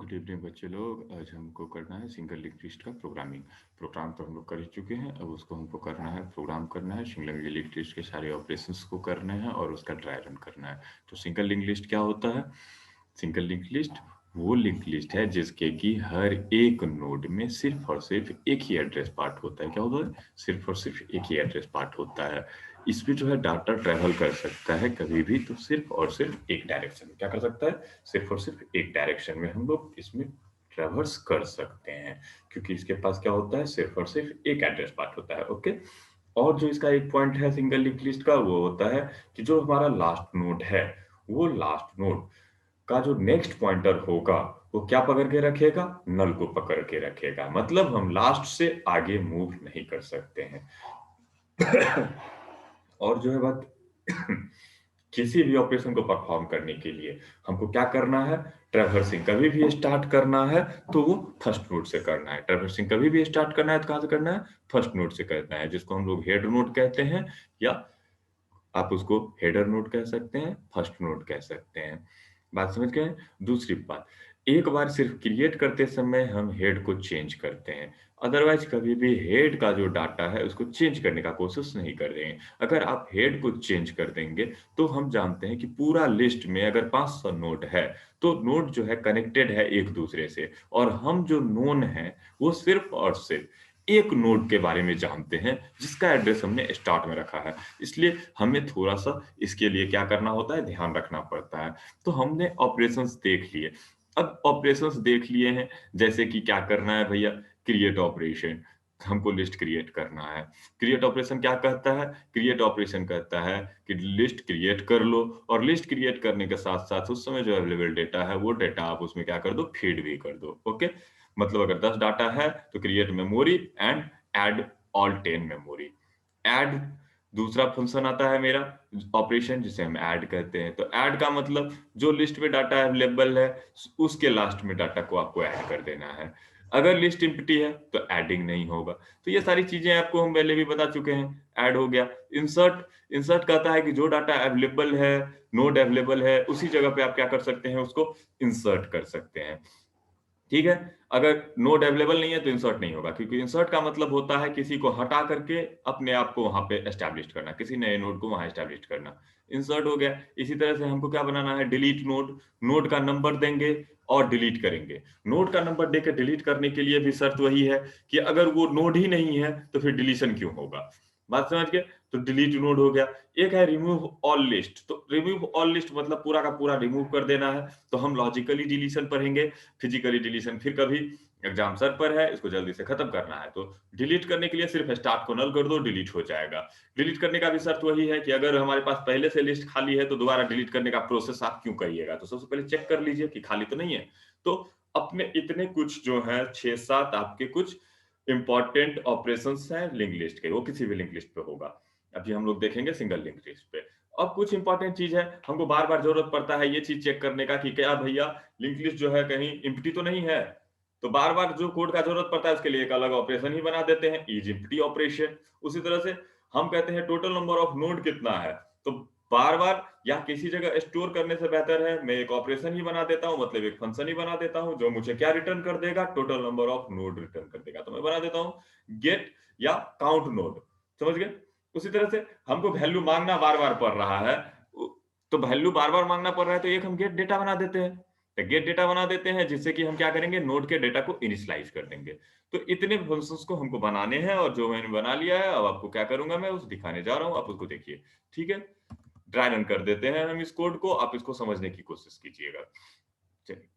Good evening बच्चे लोग। आज हमको करना है सिंगल लिंक लिस्ट का प्रोग्रामिंग। प्रोग्राम तो हम लोग कर ही चुके हैं, अब उसको हमको करना है, प्रोग्राम करना है। सिंगल लिंक लिस्ट के सारे ऑपरेशंस को करने हैं और उसका ट्राई रन करना है। तो सिंगल लिंक लिस्ट क्या होता है? सिंगल लिंक लिस्ट वो लिंक लिस्ट है जिसके कि हर एक नोड में सिर्फ और सिर्फ एक ही एड्रेस पार्ट होता है। क्या होता है? सिर्फ और सिर्फ एक ही एड्रेस पार्ट होता है। इसमें जो है डाटा ट्रेवल कर सकता है कभी भी, तो सिर्फ और सिर्फ एक डायरेक्शन में। क्या कर सकता है? सिर्फ और सिर्फ एक डायरेक्शन में हम लोग इसमें ट्रेवर्स कर सकते हैं, क्योंकि इसके पास क्या होता है? सिर्फ और सिर्फ एक एड्रेस पार्ट होता है। ओके। और जो इसका एक पॉइंट है सिंगल लिंक लिस्ट का, वो होता है कि जो हमारा लास्ट नोड है, वो लास्ट नोड का जो नेक्स्ट पॉइंटर होगा, वो क्या पकड़ के रखेगा? नल को पकड़ के रखेगा। मतलब हम लास्ट से आगे मूव नहीं कर सकते हैं। और जो है बात, किसी भी ऑपरेशन को परफॉर्म करने के लिए हमको क्या करना है? ट्रैवर्सिंग कभी भी स्टार्ट करना है तो वो फर्स्ट नोड से करना है। ट्रैवर्सिंग कभी भी स्टार्ट करना है तो कहाँ से करना है? फर्स्ट नोड से करना है, जिसको हम लोग हेड नोड कहते हैं, या आप उसको हेडर नोड कह सकते हैं, फर्स्ट नोड कह सकते हैं। बात समझ गए? दूसरी बात, एक बार सिर्फ क्रिएट करते समय हम हेड को चेंज करते हैं, अदरवाइज कभी भी हेड का जो डाटा है उसको चेंज करने का कोशिश नहीं कर रहे हैं। अगर आप हेड को चेंज कर देंगे तो हम जानते हैं कि पूरा लिस्ट में अगर 500 नोड है, तो नोड जो है कनेक्टेड है एक दूसरे से, और हम जो नोन है वो सिर्फ और सिर्फ एक नोड के बारे में जानते हैं जिसका एड्रेस हमने स्टार्ट में रखा है। इसलिए हमें थोड़ा-सा इसके लिए क्या करना होता है? ध्यान रखना पड़ता है। तो हमने ऑपरेशंस देख लिए। अब ऑपरेशंस देख लिए हैं, जैसे कि क्या करना है भैया? क्रिएट ऑपरेशन, हमको लिस्ट क्रिएट करना है। क्रिएट ऑपरेशन क्या कहता है? क्रिएट ऑपरेशन कहता है कि लिस्ट क्रिएट कर लो, और लिस्ट क्रिएट करने के साथ-साथ उस समय जो अवेलेबल डेटा है, वो डेटा आप उसमें क्या कर दो? फीड भी कर दो। ओके? मतलब अगर 10 डाटा है तो create memory and add all 10 memory. Add दूसरा फंक्शन आता है मेरा, ऑपरेशन, जिसे हम ऐड कहते हैं। तो ऐड का मतलब जो लिस्ट में डाटा अवेलेबल है, उसके लास्ट में डाटा को आपको ऐड कर देना है। अगर लिस्ट एम्प्टी है तो ऐडिंग नहीं होगा। तो ये सारी चीजें आपको हम पहले भी बता चुके हैं। ऐड हो गया। इंसर्ट, इंसर्ट कहता है कि जो डाटा अवेलेबल है, नोड अवेलेबल है, उसी जगह पे आप क्या कर सकते हैं? उसको इंसर्ट कर सकते हैं। ठीक है? अगर नोड अवेलेबल नहीं है तो इंसर्ट नहीं होगा, क्योंकि इंसर्ट का मतलब होता है किसी को हटा करके अपने आप को वहां पे एस्टैब्लिश करना, किसी नए नोड को वहां एस्टैब्लिश करना। इंसर्ट हो गया। इसी तरह से हमको क्या बनाना है? Delete node. नोड का नंबर देंगे और डिलीट करेंगे। नोड का नंबर देकर डिलीट करने के लिए भी शर्त वही है कि अगर वो नोड ही नहीं है तो फिर डिलीशन क्यों होगा? बात समझ गए? तो डिलीट नोड हो गया। एक है रिमूव ऑल लिस्ट। तो रिमूव ऑल लिस्ट मतलब पूरा का पूरा रिमूव कर देना है। तो हम लॉजिकली डिलीशन पढ़ेंगे, फिजिकली डिलीशन फिर कभी। एग्जाम सर पर है, इसको जल्दी से खत्म करना है, तो डिलीट करने के लिए सिर्फ स्टार्ट को नल कर दो, डिलीट हो जाएगा। डिलीट करने का भी शर्त वही है कि अगर हमारे पास पहले से लिस्ट खाली है तो दोबारा डिलीट करने का प्रोसेस आप क्यों करिएगा? तो सबसे पहले चेक कर लीजिए कि खाली तो नहीं है। तो अपने इतने कुछ जो है 6-7 आपके कुछ इंपॉर्टेंट ऑपरेशंस हैं लिंक लिस्ट के, वो किसी भी लिंक लिस्ट पे होगा। अभी हम लोग देखेंगे सिंगल लिंक लिस्ट पे। अब कुछ इंपॉर्टेंट चीज है, हमको बार बार जरूरत पड़ता है ये चीज चेक करने का कि क्या भैया लिंक लिस्ट जो है कहीं एम्प्टी तो नहीं है। तो बार बार जो कोड का जरूरत पड़ता है उसके लिए एक अलग ऑपरेशन ही बना देते हैं, इज एम्प्टी ऑपरेशन। उसी तरह से हम कहते हैं टोटल नंबर ऑफ नोड कितना है, तो बार बार या किसी जगह स्टोर करने से बेहतर है मैं एक ऑपरेशन ही बना देता हूं, मतलब एक फंक्शन ही बना देता हूं जो मुझे क्या रिटर्न कर देगा? Total number of node return कर देगा। तो मैं बना देता हूं गेट या काउंट नोड। समझ गए? उसी तरह से हमको वैल्यू मांगना बार बार पड़ रहा है, तो वैल्यू बार बार मांगना पड़ रहा है तो एक हम गेट डेटा बना देते हैं। तो गेट डेटा बना देते हैं जिससे कि हम क्या करेंगे? नोड के डेटा को इनिशियलाइज कर देंगे। तो इतने फंक्शंस को हमको बनाने हैं, और जो मैंने बना लिया है अब आपको क्या करूंगा? मैं उस दिखाने जा रहा हूं, आप उसको देखिए। ठीक है? ड्राई रन कर देते हैं हम इस कोड को, आप इसको समझने की कोशिश कीजिएगा। चलिए,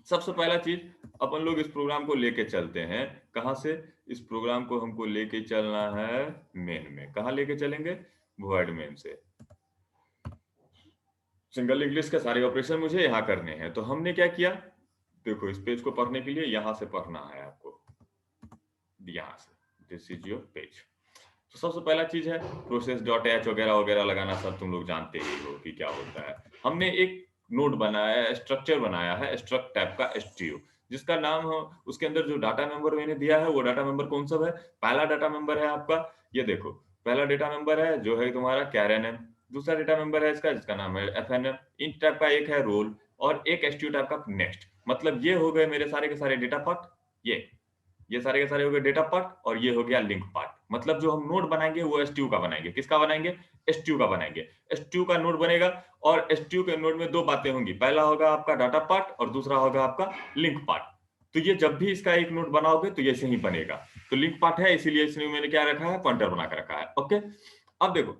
सबसे पहला चीज, अपन लोग इस प्रोग्राम को लेके चलते हैं। कहां से? इस प्रोग्राम को हमको लेके चलना है मेन में। कहां लेके चलेंगे? वॉइड मेन से। सिंगल इंग्लिश के सारे ऑपरेशन मुझे यहाँ करने हैं, तो हमने क्या किया? देखो, इस पेज को पढ़ने के लिए यहाँ से पढ़ना है आपको, यहाँ से। This is your page. तो सबसे पहला चीज है प्रोसेस डॉट एच वगैरह वगैरह लगाना, सब तुम लोग जानते ही हो कि क्या होता है। हमने एक नोड बनाया है, स्ट्रक्चर बनाया है स्ट्रक्ट टाइप का stdio, जिसका नाम हो, उसके अंदर जो डाटा मेंबर मैंने दिया है वो डाटा मेंबर कौन सा है? पहला डाटा मेंबर है आपका, ये देखो, पहला डेटा मेंबर है जो है तुम्हारा कैरन है। दूसरा डेटा मेंबर है इसका जिसका नाम है एफएनएम। इन टाइप का एक है रोल, और एक stdio टाइप का नेक्स्ट। मतलब ये हो गए मेरे सारे के सारे डेटा पार्ट, ये सारे के सारे हो गए डेटा पार्ट, और ये हो गया लिंक पार्ट। मतलब जो हम नोड बनाएंगे वो एसटीयू का बनाएंगे। किसका बनाएंगे? एसटीयू का बनाएंगे। एसटीयू का नोड बनेगा और एसटीयू के नोड में दो बातें होंगी, पहला होगा आपका डाटा पार्ट और दूसरा होगा आपका लिंक पार्ट। तो ये जब भी इसका एक नोड बनाओगे तो ये ही बनेगा। तो लिंक पार्ट है, इसीलिए इसमें मैंने क्या रखा है, पॉइंटर बना के रखा है। ओके, अब देखो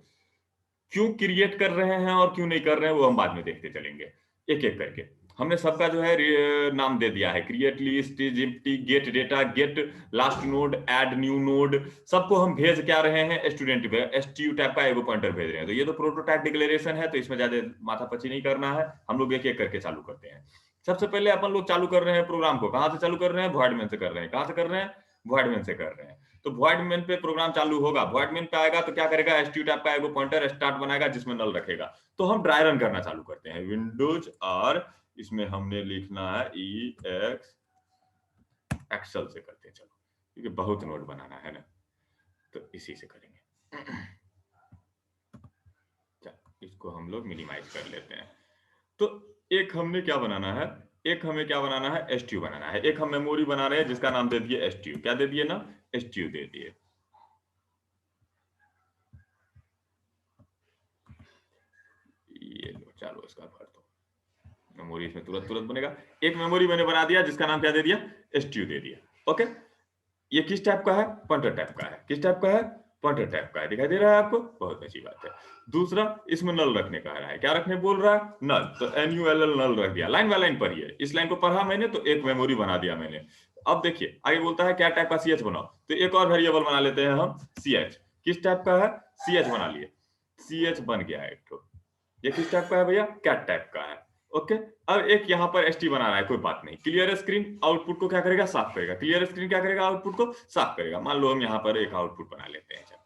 क्यों क्रिएट कर रहे हैं और क्यों नहीं कर रहे हैं वो हम बाद में देखते चलेंगे एक एक करके। हमने सबका जो है नाम दे दिया है, create list, empty, get data, get last node, add new node, सबको हम भेज क्या रहे हैं, स्टूडेंट एसटीयू टाइप का एगो पॉइंटर भेज रहे हैं। तो ये तो प्रोटोटाइप डिक्लेरेशन है, तो इसमें ज्यादा माथापच्ची नहीं करना है, हम लोग एक एक करके चालू करते हैं। सबसे पहले अपन लोग चालू कर रहे हैं प्रोग्राम को, कहां से चालू कर रहे हैं, वॉइड मेन से कर रहे हैं। कहां से कर रहे हैं, वॉइड मेन से कर रहे हैं। तो वॉइड मेन पे प्रोग्राम चालू होगा, वॉइड मेन पे आएगा तो क्या करेगा, एसटीयू टाइप का एगो पॉइंटर स्टार्ट बनाएगा जिसमें नल रखेगा। तो हम ड्राई रन करना चालू करते हैं, विंडोज और इसमें हमने लिखना है EX, एक्सेल से करते हैं चलो, क्योंकि बहुत नोट बनाना है ना, तो इसी से करेंगे। चलो इसको हम लोग मिनिमाइज कर लेते हैं। तो एक हमने क्या बनाना है, एक हमें क्या बनाना है, एसटीयू बनाना है। एक हम मेमोरी बना रहे हैं जिसका नाम दे दिए एसटीयू, क्या दे दिए ना, एसटीयू दे दिए। ये लो चलो इसका भर दो, मेमोरी इसमें तुरंत तुरंत बनेगा। एक मेमोरी मैंने बना दिया जिसका नाम क्या दे दिया, एसटीयू दे दिया। ओके, ये किस टाइप का है, पॉइंटर टाइप का है। किस टाइप का है, पॉइंटर टाइप का है। दिखाई दे रहा है आपको, बहुत अच्छी बात है। दूसरा, इसमें नल रखने का है, क्या रखने बोल रहा है, नल। तो NULL नल रख दिया, लाइन बाय लाइन पढ़िए। इस लाइन को पढ़ा मैंने तो एक मेमोरी बना दिया मैंने। अब देखिए आगे बोलता है क्या टाइप का CH बनाओ, तो एक और वेरिएबल बना लेते हैं हम, CH। किस टाइप का है, CH बना लिए, CH बन गया एक तो। ये किस टाइप का है भैया, कैट टाइप का है। ओके, अब एक यहाँ पर ST बना रहा है, कोई बात नहीं। क्लियर स्क्रीन आउटपुट को क्या करेगा, साफ करेगा। क्लियर स्क्रीन क्या करेगा, आउटपुट को साफ करेगा। मान लो हम यहाँ पर एक आउटपुट बना लेते हैं, चलो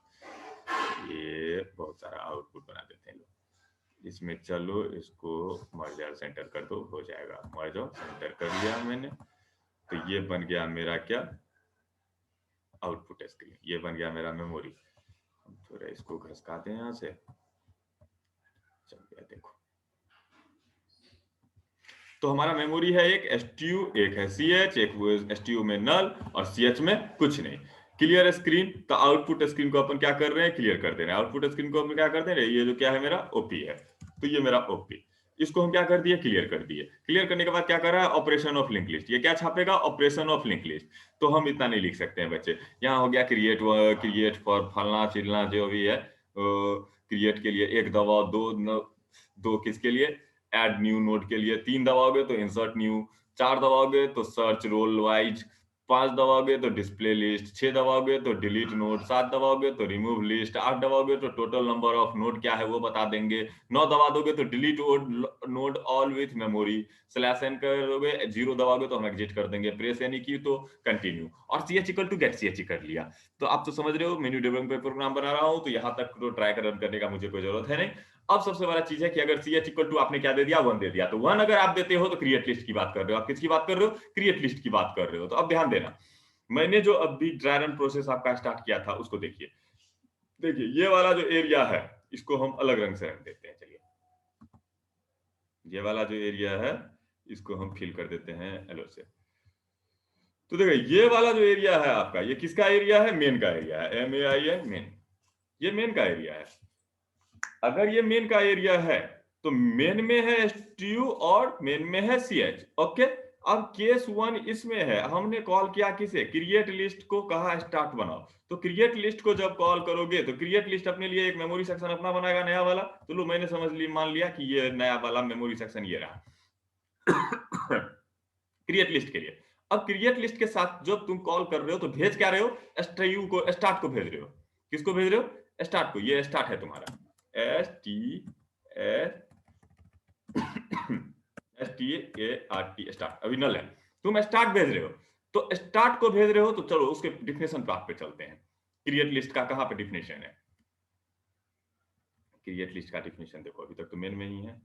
ये बहुत सारा आउटपुट बना देते हैं लोग इसमें। चलो इसको मर्जर सेंटर कर दो, हो जाएगा। मर्जर सेंटर कर लिया मैंने, तो ये बन गया मेरा क्या, आउटपुट स्क्रीन। ये बन गया मेरा मेमोरी। हम थोड़ा इसको घसकाते हैं यहाँ से, चल गया देखो। तो हमारा मेमोरी है एक एसटीयू, एक है CH, एक एसटीयू में नल और CH में कुछ नहीं। क्लियर स्क्रीन, तो आउटपुट स्क्रीन को अपन क्या कर रहे हैं, क्लियर कर दे रहे हैं। आउटपुट स्क्रीन को अपन क्या कर दे रहे हैं, ये जो क्या है मेरा ओपी है, तो ये मेरा ओपी, इसको हम क्या कर दिए, क्लियर कर दिए। क्लियर करने के बाद क्या कर रहा है, ऑपरेशन ऑफ लिंक लिस्ट। ये क्या छापेगा, ऑपरेशन ऑफ लिंक लिस्ट। तो हम इतना नहीं लिख सकते हैं बच्चे, यहाँ हो गया क्रिएट, क्रिएट फॉर फलना चिलना जो भी है, क्रिएट के लिए एक दबाओ, दो किसके लिए, ऐड न्यू नोड के लिए, 3 दबाओगे तो इंसर्ट न्यू, 4 दबाओगे तो सर्च रोल वाइज, 5 दबाओगे तो डिस्प्ले लिस्ट, 6 दबाओगे तो डिलीट नोड, 7 दबाओगे तो रिमूव लिस्ट, 8 दबाओगे तो टोटल नंबर ऑफ नोड क्या है वो बता देंगे, 9 दबा दोगे तो delete node all with memory, slash n करोगे, 0 दबाओगे तो हम एग्जिट कर देंगे, प्रेस एनी की तो कंटिन्यू, और CH equal to get CH कर लिया। तो आप तो समझ रहे हो, मेन्यू डेवलपमेंट पे प्रोग्राम बना रहा हूँ, तो यहाँ तक तो ट्राई रन करने का मुझे कोई जरूरत है नहीं। अब सबसे बड़ा चीज है कि अगर CH इक्वल टू आपने क्या दे दिया, 1 दे दिया, तो 1 अगर आप देते हो तो क्रिएट लिस्ट की बात कर रहे हो। आप किसकी बात कर रहे हो, क्रिएट लिस्ट की बात कर रहे हो। तो अब ध्यान देना, मैंने जो अभी ड्राई रन प्रोसेस आपका स्टार्ट किया था उसको देखिए। देखिए ये वाला जो एरिया है इसको हम अलग रंग से रंग देते हैं। चलिए ये वाला जो एरिया है इसको हम फिल कर देते हैं येलो से। तो देखिए ये वाला जो एरिया है आपका, ये किसका एरिया है, मेन का एरिया है, MAIN मेन, ये मेन का एरिया है। अगर ये मेन का एरिया है तो मेन में है STU और मेन में है CH। ओके, अब केस 1 इसमें है, हमने कॉल किया किसे, क्रिएट लिस्ट को, कहा स्टार्ट बनाओ। तो क्रिएट लिस्ट को जब कॉल करोगे तो क्रिएट लिस्ट अपने लिए एक मेमोरी सेक्शन अपना बनाएगा नया वाला। तो लो मैंने समझ ली, मान लिया कि ये नया वाला मेमोरी सेक्शन ये रहा क्रिएट लिस्ट के लिए। अब क्रिएट लिस्ट के साथ जब तुम कॉल कर रहे हो तो भेज क्या रहे हो, STU को, स्टार्ट को भेज रहे हो। किसको भेज रहे हो, स्टार्ट को। ये स्टार्ट है तुम्हारा, START, स्टार्ट अभी नल है, तुम स्टार्ट भेज रहे हो। तो स्टार्ट को भेज रहे हो, तो चलो उसके डिफिनेशन पार्ट पे चलते हैं। क्रिएट लिस्ट का कहां पे डिफिनेशन है, क्रिएट लिस्ट का डिफिनेशन देखो, अभी तक तो मेन में ही है,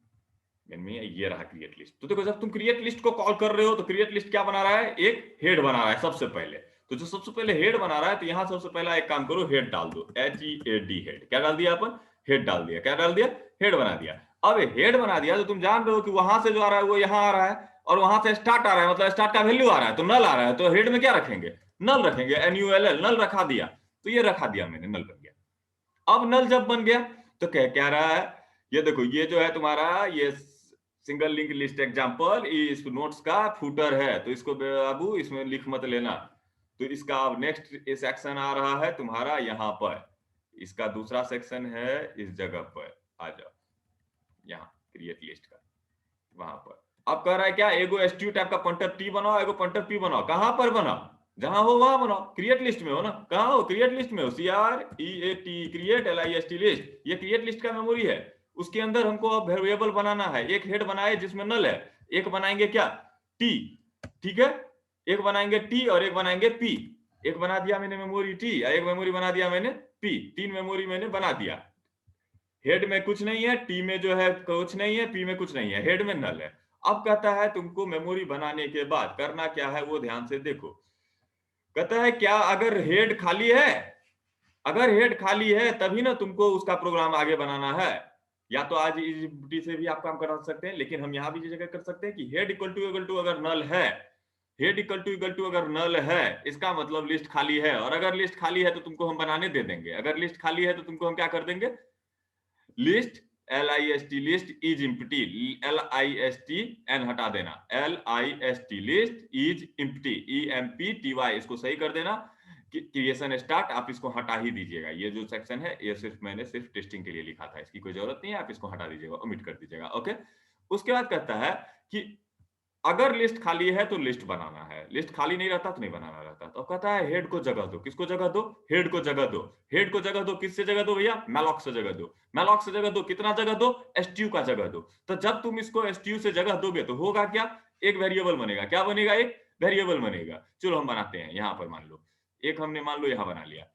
मेन में ये रहा क्रिएट लिस्ट। तो देखो जब तुम क्रिएट लिस्ट को कॉल कर रहे हो तो क्रिएट लिस्ट क्या बना रहा है, एक हेड बना रहा है सबसे पहले। तो जो सबसे पहले हेड बना रहा है, तो यहां सबसे पहला एक काम करो, हेड डाल दो, HEAD हेड। क्या डाल दिया अपन, हेड डाल दिया। क्या डाल दिया, हेड बना दिया। अब हेड बना दिया तो तुम जान रहे हो कि वहां से जो आ रहा है वो यहां आ रहा है। और वहां से स्टार्ट आ रहा है, मतलब स्टार्ट का वैल्यू आ रहा है, तो नल आ रहा है, तो हेड में क्या रखेंगे, नल रखेंगे, NULL, नल रखा दिया, तो ये रखा दिया मैंने, नल बन गया। अब नल जब बन गया तो क्या रहा है, ये देखो, ये जो है तुम्हारा ये सिंगल लिंक लिस्ट एग्जांपल इस नोट्स का फूटर है, तो इसको बाबू इसमें लिख मत लेना। तो इसका अब नेक्स्ट सेक्शन आ रहा है तुम्हारा यहाँ पर, इसका दूसरा सेक्शन है इस जगह पर, आ जाओ यहाँ क्रिएट लिस्ट का, वहां पर अब कह रहा है क्या, एगो एसटीयू टाइप का पॉइंटर टी बनाओ, एगो पॉइंटर पी बनाओ। कहां पर बनाओ, जहां हो वहां बनाओ, क्रिएट लिस्ट में हो ना, कहां हो, क्रिएट लिस्ट में हो, CREAT क्रिएट LIST लिस्ट, ये क्रिएट लिस्ट का मेमोरी है। उसके अंदर हमको अब वेरिएबल बनाना है, एक हेड बनाए जिसमें नल है, एक बनाएंगे क्या, टी, ठीक है, एक बनाएंगे टी और एक बनाएंगे पी। एक बना दिया मैंने मेमोरी टी, एक मेमोरी बना दिया मैंने पी, 3 मेमोरी मैंने बना दिया। हेड में कुछ नहीं है, टी में जो है कुछ नहीं है, पी में कुछ नहीं है, हेड में नल है। अब कहता है तुमको मेमोरी बनाने के बाद करना क्या है, वो ध्यान से देखो। कहता है क्या, अगर हेड खाली है, अगर हेड खाली है तभी ना तुमको उसका प्रोग्राम आगे बनाना है। या तो आज EasyBooty से भी आप काम करा सकते हैं, लेकिन हम यहां भी जगह कर सकते हैं कि हेड इक्वल टू अगर नल है, हेड इक्वल टू अगर नल है, इसका मतलब लिस्ट खाली है। और अगर लिस्ट खाली है तो तुमको हम बनाने दे देंगे, अगर लिस्ट खाली है तो तुमको हम क्या कर देंगे, list LIST list is empty, LIST n हटा देना, LIST list is empty, EMPTY इसको सही कर देना, क्रिएशन स्टार्ट, आप इसको हटा ही दीजिएगा। ये जो सेक्शन है ये सिर्फ मैंने सिर्फ टेस्टिंग के लिए लिखा था, इसकी कोई जरूरत नहीं है, आप इसको हटा दीजिएगा, ओमिट कर दीजिएगा, ओके। उसके बाद कहता है कि अगर लिस्ट खाली है तो लिस्ट बनाना है, लिस्ट खाली नहीं रहता तो नहीं बनाना रहता। तो कहता है हेड को जगह दो, किसको जगह दो, हेड को जगह दो, हेड को जगह दो, किससे जगह दो भैया, मैलॉक से जगह दो, मैलॉक से जगह दो, कितना जगह दो, एसटीयू का जगह दो। तो जब तुम इसको एसटीयू से जगह दोगे तो होगा क्या, एक वेरिएबल बनेगा, क्या बनेगा, एक वेरिएबल बनेगा। चलो हम बनाते हैं, यहां पर मान लो एक हमने मान लो यहां बना लिया,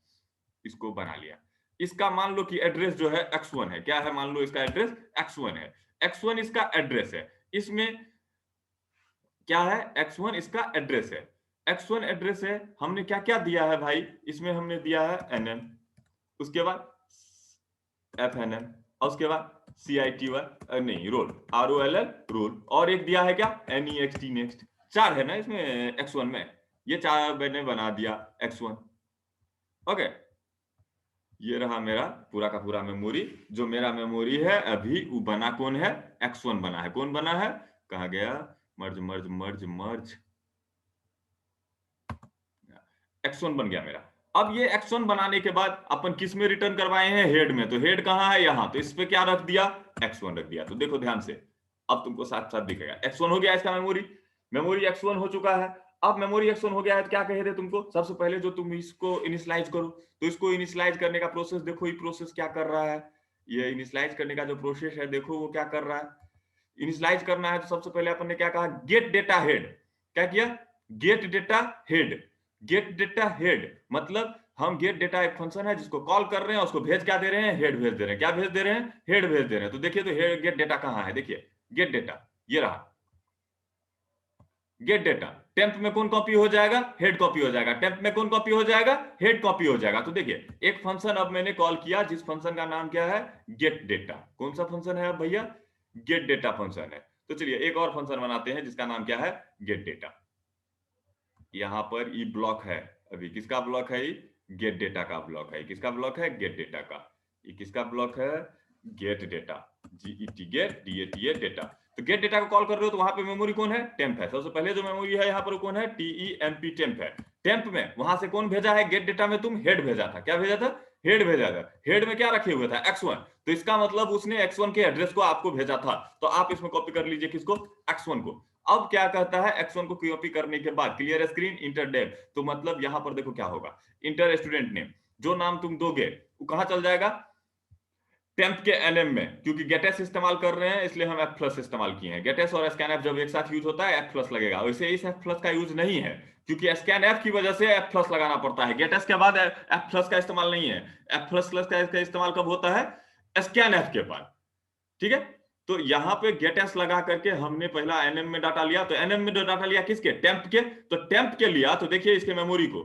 इसको बना लिया, इसका मान लो कि एड्रेस जो है x1 है, क्या है, मान लो इसका एड्रेस x1 है, x1 इसका एड्रेस है, इसमें क्या है, x1 इसका एड्रेस है, x1 एड्रेस है। हमने क्या क्या दिया है भाई, इसमें हमने दिया है nm, उसके बाद fnm, और उसके बाद city नहीं रोल, roll रोल, और एक दिया है क्या, next next, 4 है ना इसमें x1 में, ये 4 मैंने बना दिया x1, ओके। ये रहा मेरा पूरा का पूरा मेमोरी, जो मेरा मेमोरी है अभी वो बना कौन है, x1 बना है, कौन बना है, कहा गया, मर्ज मर्ज मर्ज मर्ज, x1 बन गया मेरा। अब ये x1 बनाने के बाद अपन किस में रिटर्न करवाए हैं, हेड में, तो हेड कहाँ है, यहाँ, तो इस पे क्या रख दिया, x1 रख दिया। तो देखो ध्यान से, अब तुमको साथ साथ दिखेगा, x1 हो गया इसका मेमोरी, मेमोरी x1 हो चुका है। अब मेमोरी x1 हो गया है तो क्या कहे थे तुमको, सबसे पहले जो तुम इसको इनिशियलाइज करो, तो इसको इनिशियलाइज करने का प्रोसेस देखो, ये प्रोसेस क्या कर रहा है, ये इनिशियलाइज करने का जो प्रोसेस है देखो वो क्या कर रहा है। इनिशियलाइज करना है तो सबसे पहले अपन ने क्या कहा, गेट डेटा हेड, क्या किया, gate data head, gate data head मतलब हम गेट डेटा एक फंक्शन है जिसको कॉल कर रहे हैं, उसको भेज क्या दे रहे हैं, हेड भेज दे रहे हैं, क्या भेज दे रहे हैं, हेड भेज दे रहे हैं। तो देखिए, तो हेड गेट डेटा कहाँ है, देखिए गेट डेटा ये रहा, गेट डेटा, टेम्प में कौन कॉपी हो जाएगा, हेड कॉपी हो जाएगा, टेम्प में कौन कॉपी हो जाएगा, हेड कॉपी हो जाएगा। तो देखिए एक फंक्शन अब मैंने कॉल किया जिस फंक्शन का नाम क्या है, गेट डेटा। कौन सा फंक्शन है अब भैया, गेट डेटा फंक्शन है। तो चलिए एक और फंक्शन बनाते हैं जिसका नाम क्या है, गेट डेटा। यहां पर ई ब्लॉक है, अभी किसका ब्लॉक है, गेट डेटा का ब्लॉक है, किसका ब्लॉक है, गेट डेटा का, ये किसका ब्लॉक है, get data, GET get DATA data. तो गेट डेटा को कॉल कर रहे हो तो वहां पे मेमोरी कौन है, टेम्प है, सबसे पहले जो मेमोरी है यहाँ पर कौन है, TEMP टेम्प है। टेम्प में वहां से कौन भेजा है, गेट डेटा में तुम हेड भेजा था, क्या भेजा था, हेड भेजा था, हेड में क्या रखे हुए था, x1, तो इसका मतलब उसने x1 के एड्रेस को आपको भेजा था, तो आप इसमें कॉपी कर लीजिए किसको, x1 को। अब क्या कहता है, x1 को कॉपी करने के बाद क्लियर स्क्रीन इंटर डेव, तो मतलब यहां पर देखो क्या होगा, इंटर स्टूडेंट नेम, जो नाम तुम दोगे वो कहां चल जाएगा, टेम्प के एनएम में, क्योंकि गेटेस इस्तेमाल कर रहे हैं इसलिए हम F+ इस्तेमाल किए हैं। गेटेस और स्कैनएफ जब एक साथ यूज होता है F+ लगेगा, वैसे इस F+ का यूज नहीं है क्योंकि स्कैनएफ की वजह से F+ लगाना पड़ता है, गेटेस के बाद F+ का इस्तेमाल नहीं है। F++ का इस्तेमाल कब होता है, स्कैनएफ के बाद, ठीक है। तो यहाँ पे गेटेस लगा करके हमने पहला एनएम में डाटा लिया, तो एनएम में डाटा लिया किसके, टेम्प के, तो टेम्प के लिया, तो देखिए इसके मेमोरी को,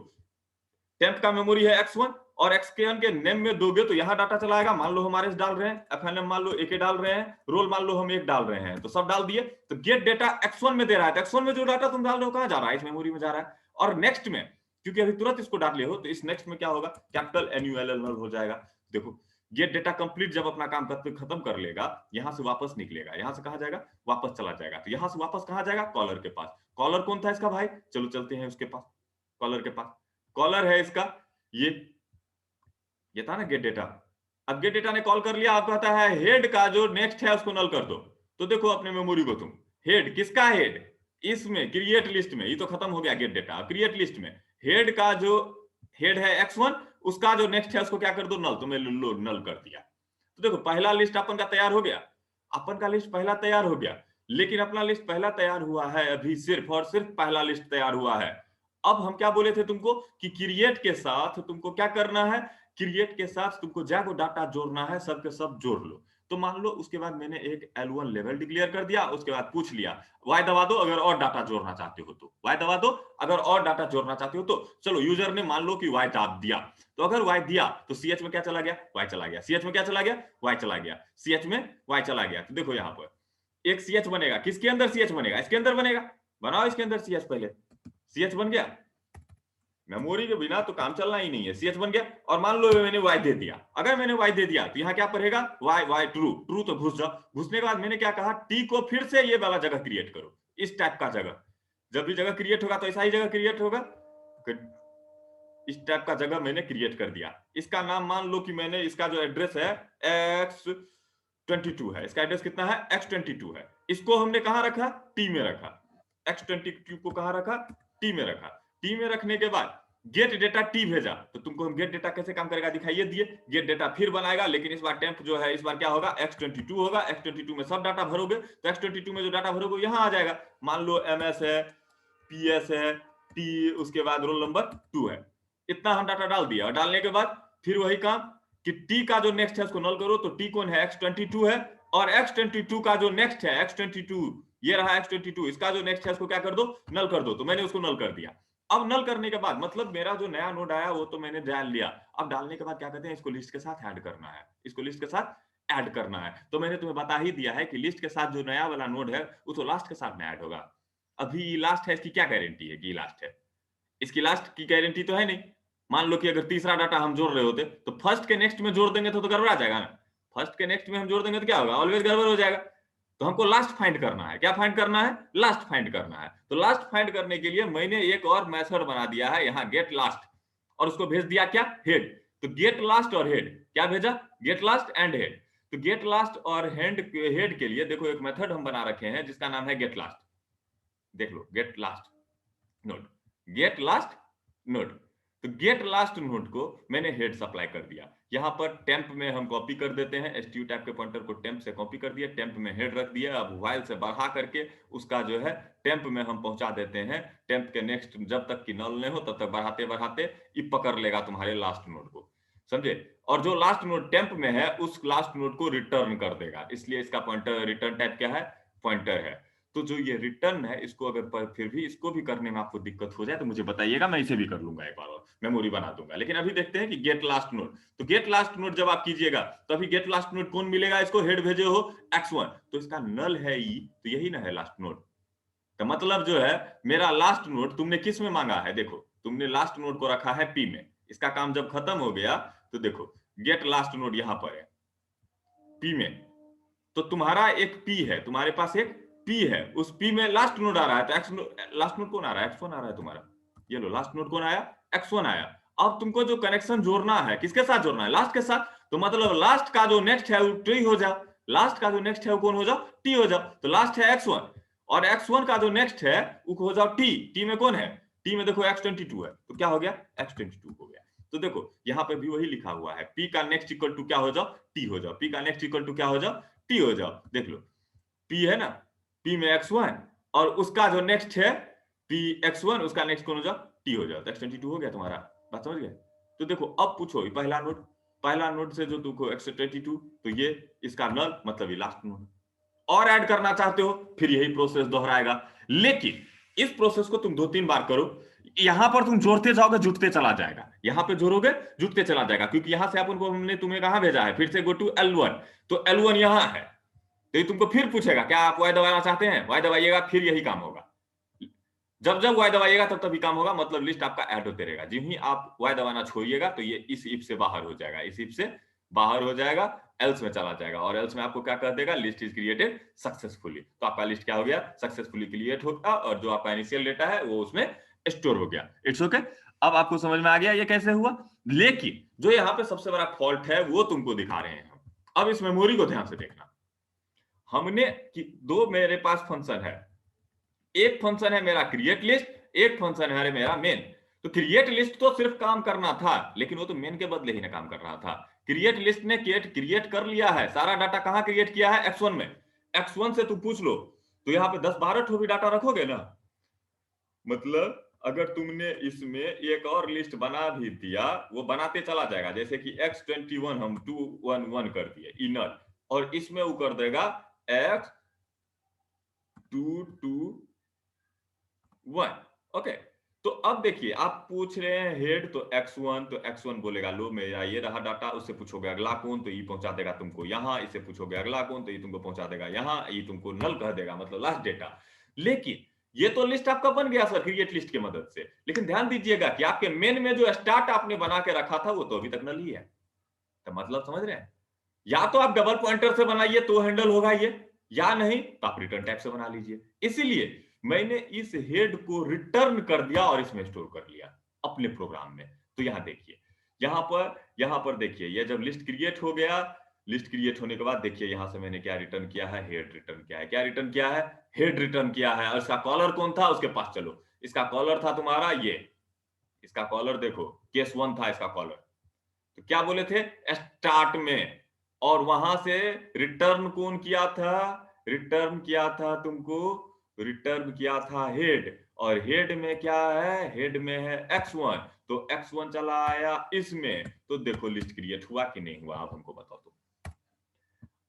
टेम्प का मेमोरी है x1 और xk1 के नेम में दोगे तो यहाँ डाटा चला आएगा। मान लो हम RS डाल रहे हैं, FNM मान लो AK डाल रहे हैं, रोल मान लो हम 1 डाल रहे हैं, तो सब डाल दिए। तो गेट डेटा x1 में दे रहा है, तो x1 में जो डाटा तुम डाल रहे हो कहां जा रहा है? इस मेमोरी में जा रहा है। और नेक्स्ट में क्योंकि अभी तुरंत इसको डाले हो, तो इस नेक्स्ट में क्या होगा? कैपिटल NULL हो जाएगा। देखो गेट डेटा कंप्लीट जब अपना काम खत्म कर लेगा, यहां से वापस निकलेगा, यहां से कहां जाएगा? वापस चला जाएगा। तो यहां से वापस कहां जाएगा? कॉलर के पास। कॉलर कौन था इसका भाई? चलो चलते हैं उसके पास, कॉलर के पास। कॉलर है इसका ये था ना गेट डेटा। अब गेट डेटा ने कॉल कर लिया, आप कहता है हेड का जो नेक्स्ट है उसको नल कर दो। तो देखो अपने मेमोरी को तुम, हेड किसका हेड? इसमें क्रिएट लिस्ट में, ये तो खत्म हो गया गेट डेटा। क्रिएट लिस्ट में हेड का जो हेड है x1, उसका जो नेक्स्ट है उसको क्या कर दो? नल। तो मैंने नल कर दिया। तो देखो पहला लिस्ट अपन का तैयार हो गया, अपन का लिस्ट पहला तैयार हो गया। लेकिन अपना लिस्ट पहला तैयार हुआ है अभी, सिर्फ और सिर्फ पहला लिस्ट तैयार हुआ है। अब हम क्या बोले थे तुमको कि क्रिएट के साथ तुमको क्या करना है? क्रिएट के साथ तुमको जागो डाटा जोड़ना है, सबके सब जोड़ लो। तो मान लो उसके बाद मैंने एक L1 लेवल डिक्लेयर कर दिया, उसके बाद पूछ लिया y दबा दो अगर और डाटा जोड़ना चाहते हो तो, y दबा दो अगर और डाटा जोड़ना चाहते हो तो। चलो यूजर ने मान लो कि y दाब दिया, तो अगर y दिया तो ch में क्या चला गया? y चला गया। ch में क्या चला गया? y चला गया। ch में y चला गया। तो देखो यहाँ पर एक ch बनेगा, किसके अंदर ch बनेगा? इसके अंदर बनेगा। बनाओ इसके अंदर ch, पहले ch बन गया। मेमोरी के बिना तो काम चलना ही नहीं है। ch बन गया। और मान लो मैंने y दे दिया, अगर मैंने y दे दिया तो यहाँ क्या पढ़ेगा? y true. ट्रू तो घुस जाओ। घुसने के बाद मैंने क्या कहा? t को फिर से ये वाला जगह क्रिएट करो, इस टाइप का जगह। जब भी जगह क्रिएट होगा तो ऐसा ही जगह क्रिएट होगा। इस टाइप का जगह मैंने क्रिएट कर दिया। इसका नाम मान लो कि मैंने, इसका जो एड्रेस है x22 है। इसका एड्रेस कितना है? x22 है। इसको हमने कहां रखा? t में रखा। x22 को कहां रखा? t में रखा। t में रखने के बाद गेट डेटा t भेजा। तो तुमको हम गेट डेटा कैसे काम करेगा दिखाइए दिए। गेट डेटा फिर बनाएगा, लेकिन इस बार टेम्प जो है, इस बार क्या होगा? x22 होगा। x22 में सब डाटा भरोगे, तो x22 में जो डाटा भरोगे यहां आ जाएगा। मान लो ms है, ps है, t, उसके बाद रोल नंबर 2 है। इतना हम डाटा डाल दिया। और डालने के बाद फिर वही काम कि t का जो नेक्स्ट है उसको नल करो। तो t कौन है? x22 है। और x22 का जो नेक्स्ट है x22, ये रहा x22, इसका जो नेक्स्ट है उसको क्या कर दो? नल कर दो। तो मैंने उसको नल कर दिया। अब नल करने के बाद मतलब मेरा जो नया नोड आया वो तो मैंने डाल लिया। अब डालने के बाद क्या कहते हैं? इसको लिस्ट के साथ ऐड करना है। इसको लिस्ट के साथ ऐड करना है। तो मैंने तुम्हें बता ही दिया है कि लिस्ट के साथ जो नया वाला नोड है वो तो लास्ट के साथ में ऐड होगा। अभी लास्ट है, इसकी क्या गारंटी है कि लास्ट है? इसकी लास्ट की गारंटी तो है नहीं। मान लो कि अगर तीसरा डाटा हम जोड़ रहे होते तो फर्स्ट के नेक्स्ट में जोड़ देंगे तो गड़बड़ा जाएगा ना। फर्स्ट के नेक्स्ट में हम जोड़ देंगे तो क्या होगा? ऑलवेज गड़बड़ हो जाएगा। तो हमको लास्ट फाइंड करना है। क्या फाइंड करना है? लास्ट फाइंड करना है। तो लास्ट फाइंड करने के लिए मैंने एक और मेथड बना दिया है यहाँ, गेट लास्ट, और उसको भेज दिया क्या? हेड। तो गेट लास्ट और हेड, क्या भेजा? Get last and head. तो गेट लास्ट और हेड के लिए देखो एक मेथड हम बना रखे हैं जिसका नाम है गेट लास्ट। देख लो, get last node, get last node. तो गेट लास्ट नोड को मैंने हेड सप्लाई कर दिया। यहां पर टेम्प में हम कॉपी कर देते हैं, stu टाइप के पॉइंटर को टेम्प से कॉपी कर दिया, टेम्प में हेड रख दिया। अब वाइल से बढ़ा करके उसका जो है टेम्प में हम पहुंचा देते हैं। टेम्प के नेक्स्ट जब तक कि नल नहीं हो तब तक बढ़ाते बढ़ाते ये पकड़ लेगा तुम्हारे लास्ट नोड को, समझे? और जो लास्ट नोड टेम्प में है उस लास्ट नोड को रिटर्न कर देगा, इसलिए इसका पॉइंटर रिटर्न टाइप क्या है? पॉइंटर है। तो जो ये रिटर्न है, इसको अगर फिर भी इसको भी करने में आपको दिक्कत हो जाए तो मुझे बताइएगा, मैं इसे भी कर लूंगा, एक बार और मेमोरी बना दूंगा। लेकिन अभी देखते हैं कि गेट लास्ट नोड। तो गेट लास्ट नोड जब आप कीजिएगा तो अभी गेट लास्ट नोड कौन मिलेगा? इसको हेड भेजे हो x1, तो इसका नल है ई, तो यही ना है लास्ट नोड का मतलब। जो है मेरा लास्ट नोड तुमने किस में मांगा है? देखो तुमने लास्ट नोड को रखा है p में। इसका काम जब खत्म हो गया तो देखो गेट लास्ट नोड यहां पर है p में। तो तुम्हारा एक p है, तुम्हारे पास एक p है, उस p में लास्ट नोड आ रहा है। तो लास्ट नोड कौन आ रहा है? x1 आ रहा है तुम्हारा। ये लो, लास्ट नोड कौन आया? x1 आया। अब तुमको जो कनेक्शन जोड़ना है किसके साथ जोड़ना है? लास्ट के साथ। तो मतलब लास्ट का जो नेक्स्ट है वो t हो जाओ, लास्ट का जो नेक्स्ट है वो कौन हो जाओ? t हो जाओ। तो लास्ट है x1 और x1 का जो नेक्स्ट है वो हो जाओ t। t में कौन है? t में देखो x22 है, तो क्या हो गया? x22 हो गया। तो देखो यहाँ पे भी वही लिखा हुआ है, p का नेक्स्ट इक्वल टू क्या हो जाओ? t हो जाओ। p का नेक्स्ट इक्वल टू क्या हो जाओ? t हो जाओ। देख लो p है ना, p में x1 और उसका जो नेक्स्ट है p x1, उसका नेक्स्ट कौन हो जाओ? t हो जाओ। तो x22 हो गया तुम्हारा। बात समझ गए? तो देखो अब पूछो पहला नोड, पहला नोड से जो तुमको x22, तो ये इसका नल मतलब ये लास्ट नोड। और ऐड करना चाहते हो फिर यही प्रोसेस दोहराएगा। लेकिन इस प्रोसेस को तुम 2-3 बार करो। यहां पर तुम जोड़ते जाओगे जुटते चला जाएगा, यहां पे जोड़ोगे जुटते चला जाएगा, क्योंकि यहां से अपन को हमने तुम्हें कहां भेजा है, फिर से गो टू L1, तो L1 यहां है, तो ये तुमको फिर पूछेगा क्या आप y दबाना चाहते हैं, y दबाइएगा, फिर यही काम होगा। जब जब y दबाइएगा तब तभी काम होगा, मतलब लिस्ट आपका ऐड होते रहेगा। जिस ही आप y दबाना छोड़िएगा तो ये इस इफ से बाहर हो जाएगा, इस इफ से बाहर हो जाएगा, एल्स में चला जाएगा, और एल्स में आपको क्या कर देगा, लिस्ट इज क्रिएटेड सक्सेसफुली। तो आपका लिस्ट क्या हो गया, सक्सेसफुली क्रिएट होगा, और जो आपका इनिशियल डेटा है वो उसमें स्टोर हो गया। It's okay. अब आपको समझ में आ गया ये कैसे हुआ। लेकिन जो यहाँ पे सबसे बड़ा फॉल्ट है वो तुमको दिखा रहे हैं हम। अब इस मेमोरी को ध्यान से देखना। हमने दो मेरे पास फंक्शन है, एक फंक्शन है मेरा क्रिएट लिस्ट, एक फंक्शन है मेरा मेन। तो क्रिएट लिस्ट तो सिर्फ काम करना था, लेकिन वो तो मेन के बदले ही ना काम कर रहा था। क्रिएट लिस्ट ने क्रिएट कर लिया है, सारा डाटा कहां क्रिएट किया है, x1 में। x1 से तुम पूछ लो तो यहाँ पे 10-12 ठो भी डाटा रखोगे ना, मतलब अगर तुमने इसमें एक और लिस्ट बना भी दिया, वो बनाते चला जाएगा। जैसे कि x21 हम 211 कर दिए इनर, और इसमें वो कर देगा x221। ओके, तो अब देखिए आप पूछ रहे हैं हेड तो x1, तो x1 बोलेगा लो मेरा ये रहा डाटा, उससे पूछोगे अगला कौन, तो ये पहुंचा देगा तुमको यहाँ, इससे पूछोगे अगला कौन, तो ये तुमको पहुंचा देगा यहाँ, ये तुमको नल कह देगा, मतलब लास्ट डेटा। लेकिन ये तो लिस्ट आपका बन गया सर क्रिएट लिस्ट की मदद से, लेकिन ध्यान दीजिएगा कि आपके मेन में जो स्टार्ट आपने बना के रखा था वो तो अभी तक नल ही है। तो मतलब समझ रहे हैं, या तो आप डबल पॉइंटर से बनाइए तो हैंडल होगा ये, या नहीं तो आप रिटर्न टाइप से बना लीजिए। इसीलिए मैंने इस हेड को रिटर्न कर दिया और इसमें स्टोर कर लिया अपने प्रोग्राम में। तो यहां देखिए, यहां पर देखिए, ये जब लिस्ट क्रिएट हो गया, लिस्ट क्रिएट होने के बाद देखिए यहां से मैंने क्या रिटर्न किया है, हेड रिटर्न किया है। क्या रिटर्न किया है, हेड रिटर्न किया है। और इसका कॉलर कौन था, उसके पास चलो, इसका कॉलर था तुम्हारा ये, इसका कॉलर देखो केस 1 था इसका कॉलर। तो क्या बोले थे स्टार्ट में, और वहां से रिटर्न कौन किया था, रिटर्न किया था तुमको, रिटर्न किया था हेड। और हेड में क्या है, हेड में है x1, तो x1 चला आया इसमें। तो देखो लिस्ट क्रिएट हुआ कि नहीं हुआ, आप हमको बताओ। तो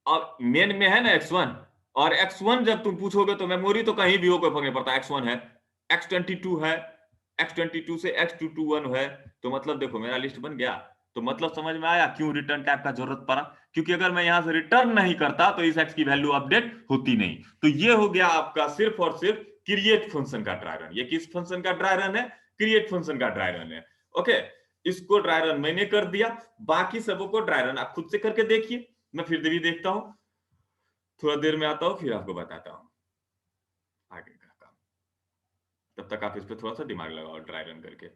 अब मेन में है ना x1, और x1 जब तुम पूछोगे तो मेमोरी तो कहीं भी हो, कोई फर्क नहीं पड़ता, x1 है, x22 है, x22 से x221 है। तो मतलब देखो मेरा लिस्ट बन गया। तो मतलब समझ में आया क्यों रिटर्न टैब का जरूरत पड़ा, क्योंकि अगर मैं यहां से रिटर्न नहीं करता तो इस x की वैल्यू अपडेट होती नहीं। तो ये हो गया आपका सिर्फ और सिर्फ क्रिएट फंक्शन का ड्राई रन। ये किस फंक्शन का ड्राई रन है, क्रिएट फंक्शन का ड्राई रन है। ओके, इसको ड्राई रन मैंने कर दिया, बाकी सबों को ड्राई रन आप खुद से करके देखिए। मैं फिर भी देखता हूं, थोड़ा देर में आता हूं, फिर आपको बताता हूं आगे का काम। तब तक आप इस पर थोड़ा सा दिमाग लगाओ ड्राई रन करके।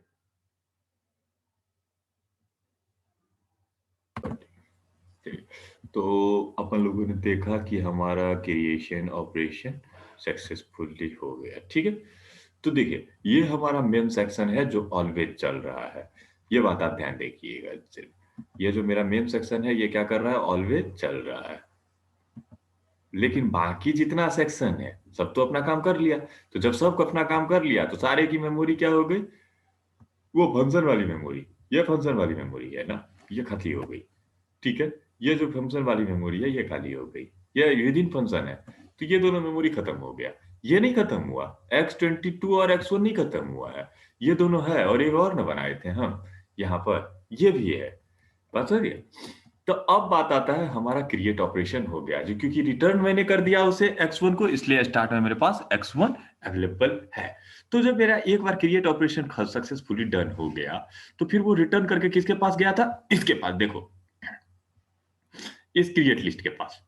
तो अपन लोगों ने देखा कि हमारा क्रिएशन ऑपरेशन सक्सेसफुली हो गया, ठीक है। तो देखिए ये हमारा मेन सेक्शन है जो ऑलवेज चल रहा है, ये बात आप ध्यान देखिएगा सिर्फ। ये जो मेरा मेन सेक्शन है ये क्या कर रहा है, ऑलवेज चल रहा है। लेकिन बाकी जितना सेक्शन है सब तो अपना काम कर लिया। तो जब सब अपना काम कर लिया तो सारे की मेमोरी क्या हो गई, वो फंक्शन वाली मेमोरी, ये फंक्शन वाली मेमोरी है ना, ये खाली हो गई, ठीक है। ये जो फंक्शन वाली मेमोरी है ये खाली हो गई, ये विदिन फंक्शन है। तो ये दोनों मेमोरी खत्म हो गया। ये नहीं खत्म हुआ, x22 और x1 नहीं खत्म हुआ है, ये दोनों है, और एक और न बनाए थे हम यहाँ पर, ये भी है। बात हो रही है। तो अब बात आता है हमारा क्रिएट ऑपरेशन हो गया जो, क्योंकि रिटर्न मैंने कर दिया उसे x1 को, इसलिए स्टार्ट में मेरे पास x1 अवेलेबल है। तो जब मेरा एक बार क्रिएट ऑपरेशन सक्सेसफुली डन हो गया, तो फिर वो रिटर्न करके किसके पास गया था, इसके पास। देखो इस क्रिएट लिस्ट के पास।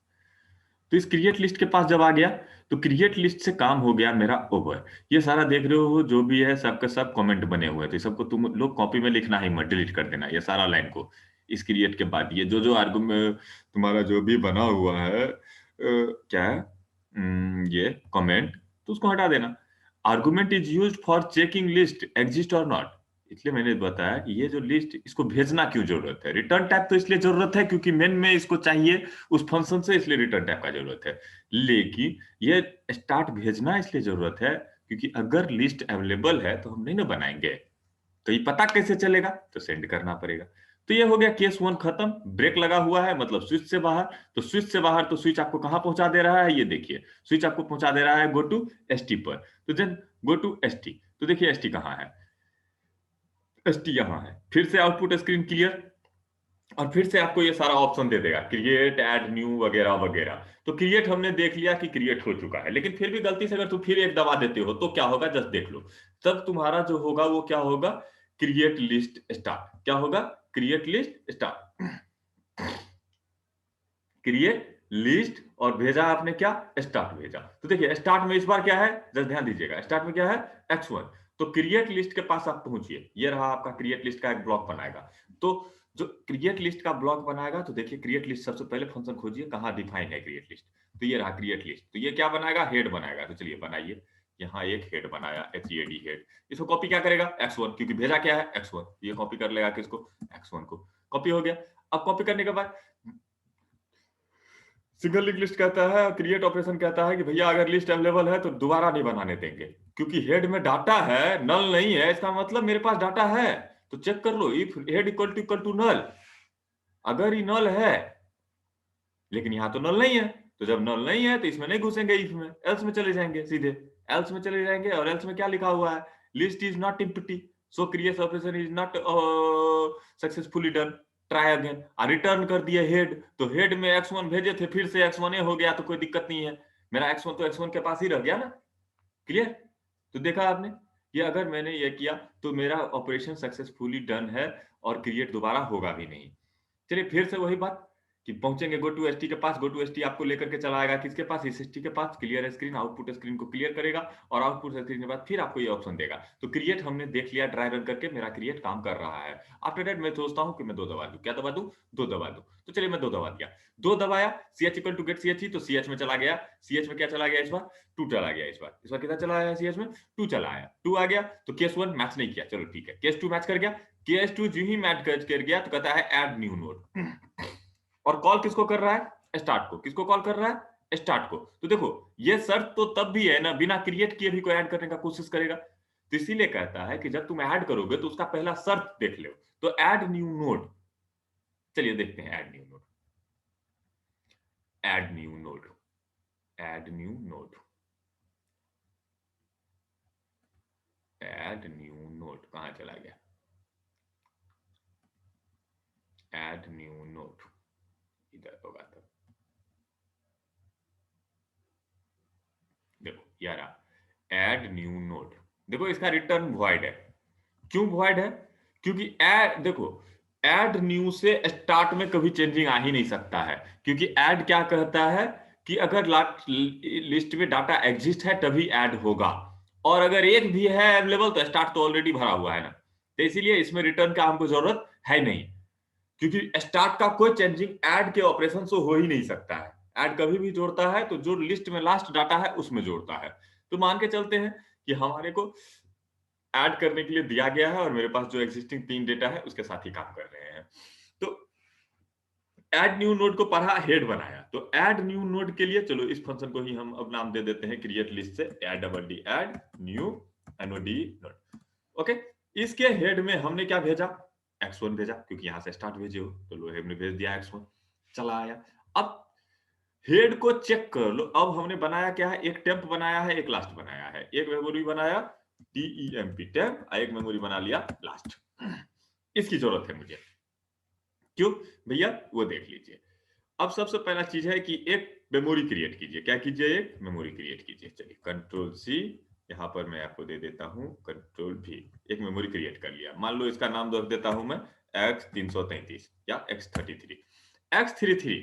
तो इस क्रिएट लिस्ट के पास जब आ गया तो क्रिएट लिस्ट से काम हो गया मेरा ओवर। ये सारा देख रहे हो जो भी है सबका सब कमेंट बने हुए थे, सबको तुम लोग कॉपी में लिखना ही मत, डिलीट कर देना ये सारा लाइन को। इस क्रिएट के बाद ये जो जो आर्गुमेंट तुम्हारा जो भी बना हुआ है क्या है, ये कमेंट, तो उसको हटा देना। Argument is used for checking list exist और नॉट, इसलिए मैंने बताया कि ये जो लिस्ट इसको भेजना क्यों जरूरत है। रिटर्न टाइप तो इसलिए जरूरत है क्योंकि मेन में इसको चाहिए उस फंक्शन से, इसलिए रिटर्न टाइप का जरूरत है। लेकिन ये स्टार्ट भेजना इसलिए जरूरत है क्योंकि अगर लिस्ट अवेलेबल है तो हम नहीं ना बनाएंगे, तो ये पता कैसे चलेगा, तो सेंड करना पड़ेगा। तो ये हो गया केस 1 खत्म। ब्रेक लगा हुआ है मतलब स्विच से बाहर। तो स्विच से बाहर, तो स्विच आपको कहां पहुंचा दे रहा है, ये देखिए स्विच आपको पहुंचा दे रहा है गो टू एसटी पर। तो देन गो टू एसटी, तो देखिए एसटी कहां है, st यहाँ है, फिर से आउटपुट स्क्रीन क्लियर, और फिर से आपको ये सारा ऑप्शन दे देगा, क्रिएट, ऐड न्यू वगैरह वगैरह। तो क्रिएट हमने देख लिया कि क्रिएट हो चुका है, लेकिन फिर भी गलती से अगर तुम फिर एक दबा देते हो तो क्या होगा, जस्ट देख लो। तब तुम्हारा जो होगा वो क्या होगा, क्रिएट लिस्ट स्टार्ट। क्या होगा, create list start, create list, और भेजा आपने क्या, स्टार्ट भेजा। तो देखिए स्टार्ट में इस बार क्या है, जरा ध्यान दीजिएगा, स्टार्ट में क्या है, x1। तो क्रिएट लिस्ट के पास आप पहुंचिए, ये रहा आपका क्रिएट लिस्ट का एक ब्लॉक बनाएगा। तो जो क्रिएट लिस्ट का ब्लॉक बनाएगा, तो देखिए क्रिएट लिस्ट सबसे पहले फंक्शन खोजिए कहां डिफाइन है क्रिएट लिस्ट। तो ये रहा क्रिएट लिस्ट। तो ये क्या बनाएगा, हेड बनाएगा। तो चलिए बनाइए, यहाँ एक हेड बनाया, HEAD हेड। इसको कॉपी क्या करेगा, x1, क्योंकि भेजा क्या है, x1। ये कॉपी कर लेगा किसको, x1 को। कॉपी हो गया। अब कॉपी करने के बाद सिंगल लिंक लिस्ट कहता है, क्रिएट ऑपरेशन कहता है कि भैया अगर लिस्ट अवेलेबल है तो दोबारा नहीं बनाने देंगे, क्योंकि हेड में डाटा है, नल नहीं है, इसका मतलब मेरे पास डाटा है। तो चेक कर लो, if head equal to null, अगर ये नल है, लेकिन यहाँ तो नल नहीं है, तो जब नल नहीं है तो इसमें नहीं घुसेंगे, इफ में, एल्स में चले जाएंगे सीधे, एल्स में चले जाएंगे। और एल्स में क्या लिखा हुआ है, list is not empty, so create operation is not successfully done, try again. Return कर दिए हेड, तो हेड में x1 भेजे थे, फिर से x1 हो गया, तो कोई दिक्कत नहीं है, मेरा x1 तो x1 के पास ही रह गया ना। क्लियर। तो देखा आपने, ये अगर मैंने ये किया तो मेरा ऑपरेशन सक्सेसफुली डन है, और क्रिएट दोबारा होगा भी नहीं। चलिए फिर से वही बात कि पहुंचेंगे गो टू एसटी के पास, गो टू एसटी आपको लेकर के चला आएगा किसके पास, इस एसटी के पास, क्लियर स्क्रीन, आउटपुट स्क्रीन को क्लियर करेगा, और आउटपुट स्क्रीन के बाद फिर आपको ये ऑप्शन देगा। तो क्रिएट हमने देख लिया, ड्राई रन करके मेरा क्रिएट काम कर रहा है। आफ्टर दैट मैं सोचता हूं कि मैं 2 दबा दूं, क्या दबा दूं, 2 दबा दूं। तो चलिए मैं 2 दबा दिया, 2 दबाया, ch equal to get ch, तो ch में चला गया, ch में क्या चला गया, इस बार 2 चला गया, इस बार कितना चला आया ch में, 2 चला आया, 2 आ गया। तो केस 1 मैच नहीं किया, चलो ठीक है, केस 2 मैच कर गया। केस 2 जो ही मैच कर गया तो कहता है ऐड न्यू नोड, और कॉल किसको कर रहा है, स्टार्ट को। किसको कॉल कर रहा है, स्टार्ट को। तो देखो ये शर्त तो तब भी है ना, बिना क्रिएट किए भी कोई ऐड करने का कोशिश करेगा। तो इसीलिए कहता है कि जब तुम ऐड करोगे तो उसका पहला शर्त देख लो। तो ऐड न्यू नोड, चलिए देखते हैं add new node, add new node, add new node, add new node कहां चला गया, ऐड न्यू नोड इधर होगा। तब देखो यार, ऐड न्यू नोड, देखो इसका रिटर्न वॉइड है। क्यों वॉइड है, क्योंकि ऐड, देखो ऐड न्यू से स्टार्ट में कभी चेंजिंग आ ही नहीं सकता है, क्योंकि ऐड क्या कहता है कि अगर लिस्ट में डाटा एग्जिस्ट है तभी ऐड होगा, और अगर एक भी है अवेलेबल तो स्टार्ट तो ऑलरेडी भरा हुआ है ना। तो इसीलिए इसमें रिटर्न का हमको जरूरत है नहीं, क्योंकि स्टार्ट का कोई चेंजिंग ऐड के ऑपरेशन से हो ही नहीं सकता है। ऐड कभी भी जोड़ता है तो जो लिस्ट में लास्ट डाटा है उसमें जोड़ता है। तो मान के चलते हैं कि हमारे को ऐड करने के लिए दिया गया है, और मेरे पास जो एग्जिस्टिंग 3 डेटा है उसके साथ ही काम कर रहे हैं। तो ऐड न्यू नोड को पढ़ा, हेड बनाया। तो ऐड न्यू नोड के लिए चलो इस फंक्शन को ही हम अब नाम दे देते हैं क्रिएट लिस्ट से, add double D, add new NOD node. Okay, इसके हेड में हमने क्या भेजा, x1 भेजा, क्योंकि यहां से स्टार्ट भेजे हो, तो लो हमने भेज दिया x1, चला आया। अब हेड को चेक कर लो, अब हमने बनाया क्या है, एक टेम्प बनाया है, एक लास्ट बनाया है, एक मेमोरी बनाया TEMP टेम्प, एक मेमोरी बना लिया लास्ट। इसकी जरूरत है मुझे, क्यों भैया, वो देख लीजिए। अब सबसे पहला चीज है कि एक मेमोरी क्रिएट कीजिए, क्या कीजिए, एक मेमोरी क्रिएट कीजिए। चलिए कंट्रोल सी, यहां पर मैं आपको दे देता हूं कंट्रोल भी, एक मेमोरी क्रिएट कर लिया। मान लो इसका नाम रख देता हूं मैं X333 या X33, X33।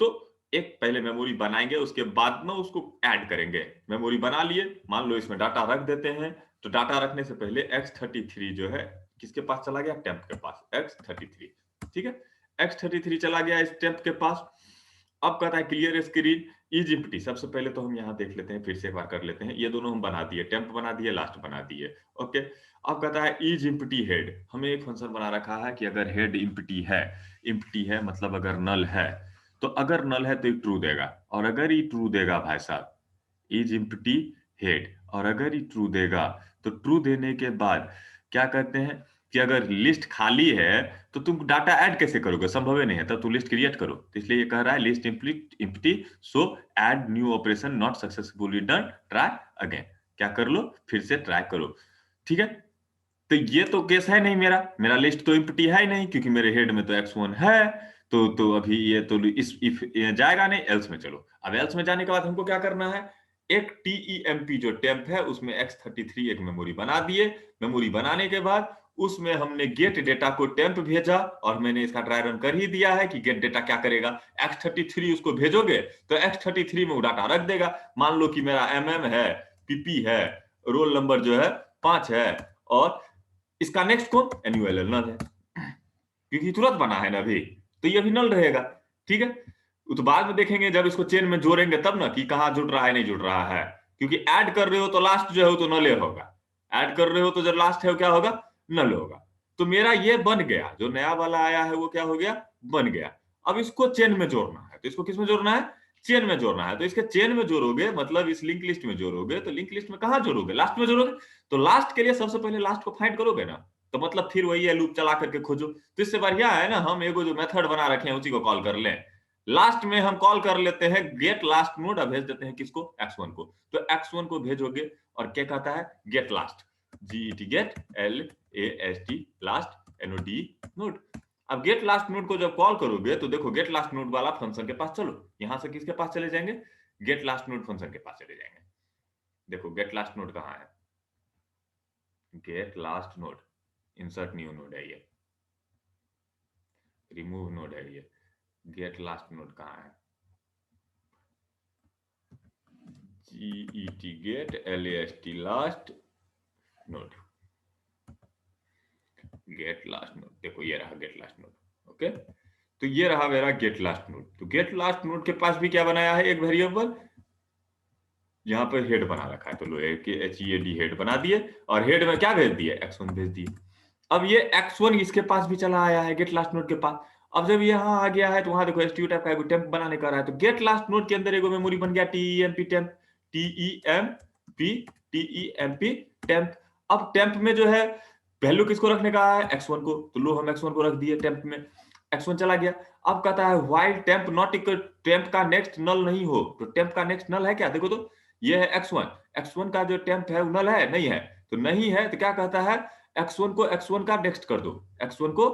तो एक पहले मेमोरी बनाएंगे, उसके बाद में उसको ऐड करेंगे। मेमोरी बना लिए, मान लो इसमें डाटा रख देते हैं। तो डाटा रखने से पहले X33 जो है किसके पास चला गया, टेम्प के पास, X33, ठीक है। X33 चला गया इस टेम्प के पास। अब कहता है क्लियर स्क्रीन इज एम्प्टी। सबसे पहले तो हम यहाँ देख लेते हैं, फिर से एक बार कर लेते हैं। ये दोनों हम बना दिए, टेम्प बना दिए, लास्ट बना दिए। ओके, अब कहता है इज एम्प्टी हेड। हमें एक फंक्शन बना रखा है कि अगर हेड एम्प्टी है मतलब अगर नल है, तो अगर नल है तो ये ट्रू देगा, और अगर ये ट्रू देगा भाई साहब, इज एम्प्टी हेड, और अगर ये ट्रू देगा तो ट्रू देने के बाद क्या कहते हैं कि अगर लिस्ट खाली है तो तुम डाटा ऐड कैसे करोगे, संभव ही नहीं है, तब तुम लिस्ट क्रिएट करो। तो इसलिए ये कह रहा है list empty, so add new operation not successfully done, try again. क्या कर लो, फिर से ट्राई करो, ठीक है। तो ये तो केस है नहीं, मेरा मेरा लिस्ट तो इम्प्टी है ही नहीं, क्योंकि मेरे हेड में तो x1 है। तो अभी ये तो इस इफ जाएगा नहीं, एल्स में चलो। अब एल्स में जाने के बाद हमको क्या करना है, एक टीईएमपी जो टेम्प है उसमें x33 एक मेमोरी बना दिए। मेमोरी बनाने के बाद उसमें हमने गेट डेटा को टेम्प भेजा, और मैंने इसका ट्राई रन कर ही दिया है कि गेट डेटा क्या करेगा, x33 उसको भेजोगे तो x33 में वो डाटा रख देगा। मान लो कि मेरा है, पीपी है, रोल नंबर जो है 5 है, और इसका नेक्स्ट कौन, एनुअल नल है, क्योंकि तुरंत बना है ना अभी, तो ये भी नल रहेगा। ठीक है, तो बाद में देखेंगे जब इसको चेन में जोड़ेंगे तब ना कि कहां जुड़ रहा है नहीं जुड़ रहा है, क्योंकि ऐड कर रहे हो तो लास्ट जो है तो नल होगा, ऐड कर रहे हो तो जब लास्ट है वो क्या होगा, नल होगा। तो मेरा ये बन गया, जो नया वाला आया है वो क्या हो गया, बन गया। अब इसको चेन में जोड़ना है, तो इसको किस में जोड़ना है, चेन में जोड़ना है। तो इसके चेन में जोड़ोगे मतलब इस लिंक लिस्ट में जोड़ोगे, तो लिंक लिस्ट में कहां जोड़ोगे, लास्ट में जोड़ोगे। तो लास्ट के लिए सबसे पहले लास्ट को फाइंड करोगे ना, तो मतलब फिर वही है, लूप चला करके खोजो। तो इससे बढ़िया है ना हम एगो जो मेथड बना रखे हैं उसी को कॉल कर लें। लास्ट में हम कॉल कर लेते हैं गेट लास्ट नोड, और भेज देते हैं किसको, x1 को। तो x1 को भेजोगे और क्या कहता है, get last, GET get LAST last node. अब गेट लास्ट नोड को जब कॉल करोगे तो देखो गेट लास्ट नोड वाला फंक्शन के पास चलो, यहां से किसके पास चले जाएंगे, गेट लास्ट नोड फंक्शन के पास चले जाएंगे। देखो गेट लास्ट नोड कहां है, get last node, insert new node है ये, रिमूव नोड है ये। गेट लास्ट नोड कहां है, GET get LAST last node, get last node. देखो ये रहा गेट लास्ट नोड। ओके, तो ये रहा मेरा गेट लास्ट नोड। तो गेट लास्ट नोड के पास भी क्या बनाया है, एक वेरिएबल यहाँ पर हेड बना रखा है। तो लो HEAD हेड बना दिए, और हेड में क्या भेज दिए, x1 भेज दिए। अब ये x1 इसके पास भी चला आया है गेट लास्ट नोड के पास। अब जब यहाँ आ गया है तो वहां देखो STU टाइप का एक टेम्प बनाने का रहा है, तो गेट लास्ट नोड के अंदर एक मेमोरी बन गया TEMP टेम्प, TEMP टेम्प। अब टेम्प में जो है वैल्यू किसको रखने का है, x1 को। तो लो हम x1 को रख दिए टेम्प में, x1 चला गया। अब कहता है while temp not equal, temp का नेक्स्ट नल नहीं हो। तो टेम्प का नेक्स्ट नल है क्या, देखो तो ये है x1 का जो टेम्प है वो नल है नहीं है, तो नहीं है। तो क्या कहता है, x1 को x1 का नेक्स्ट कर दो, x1 को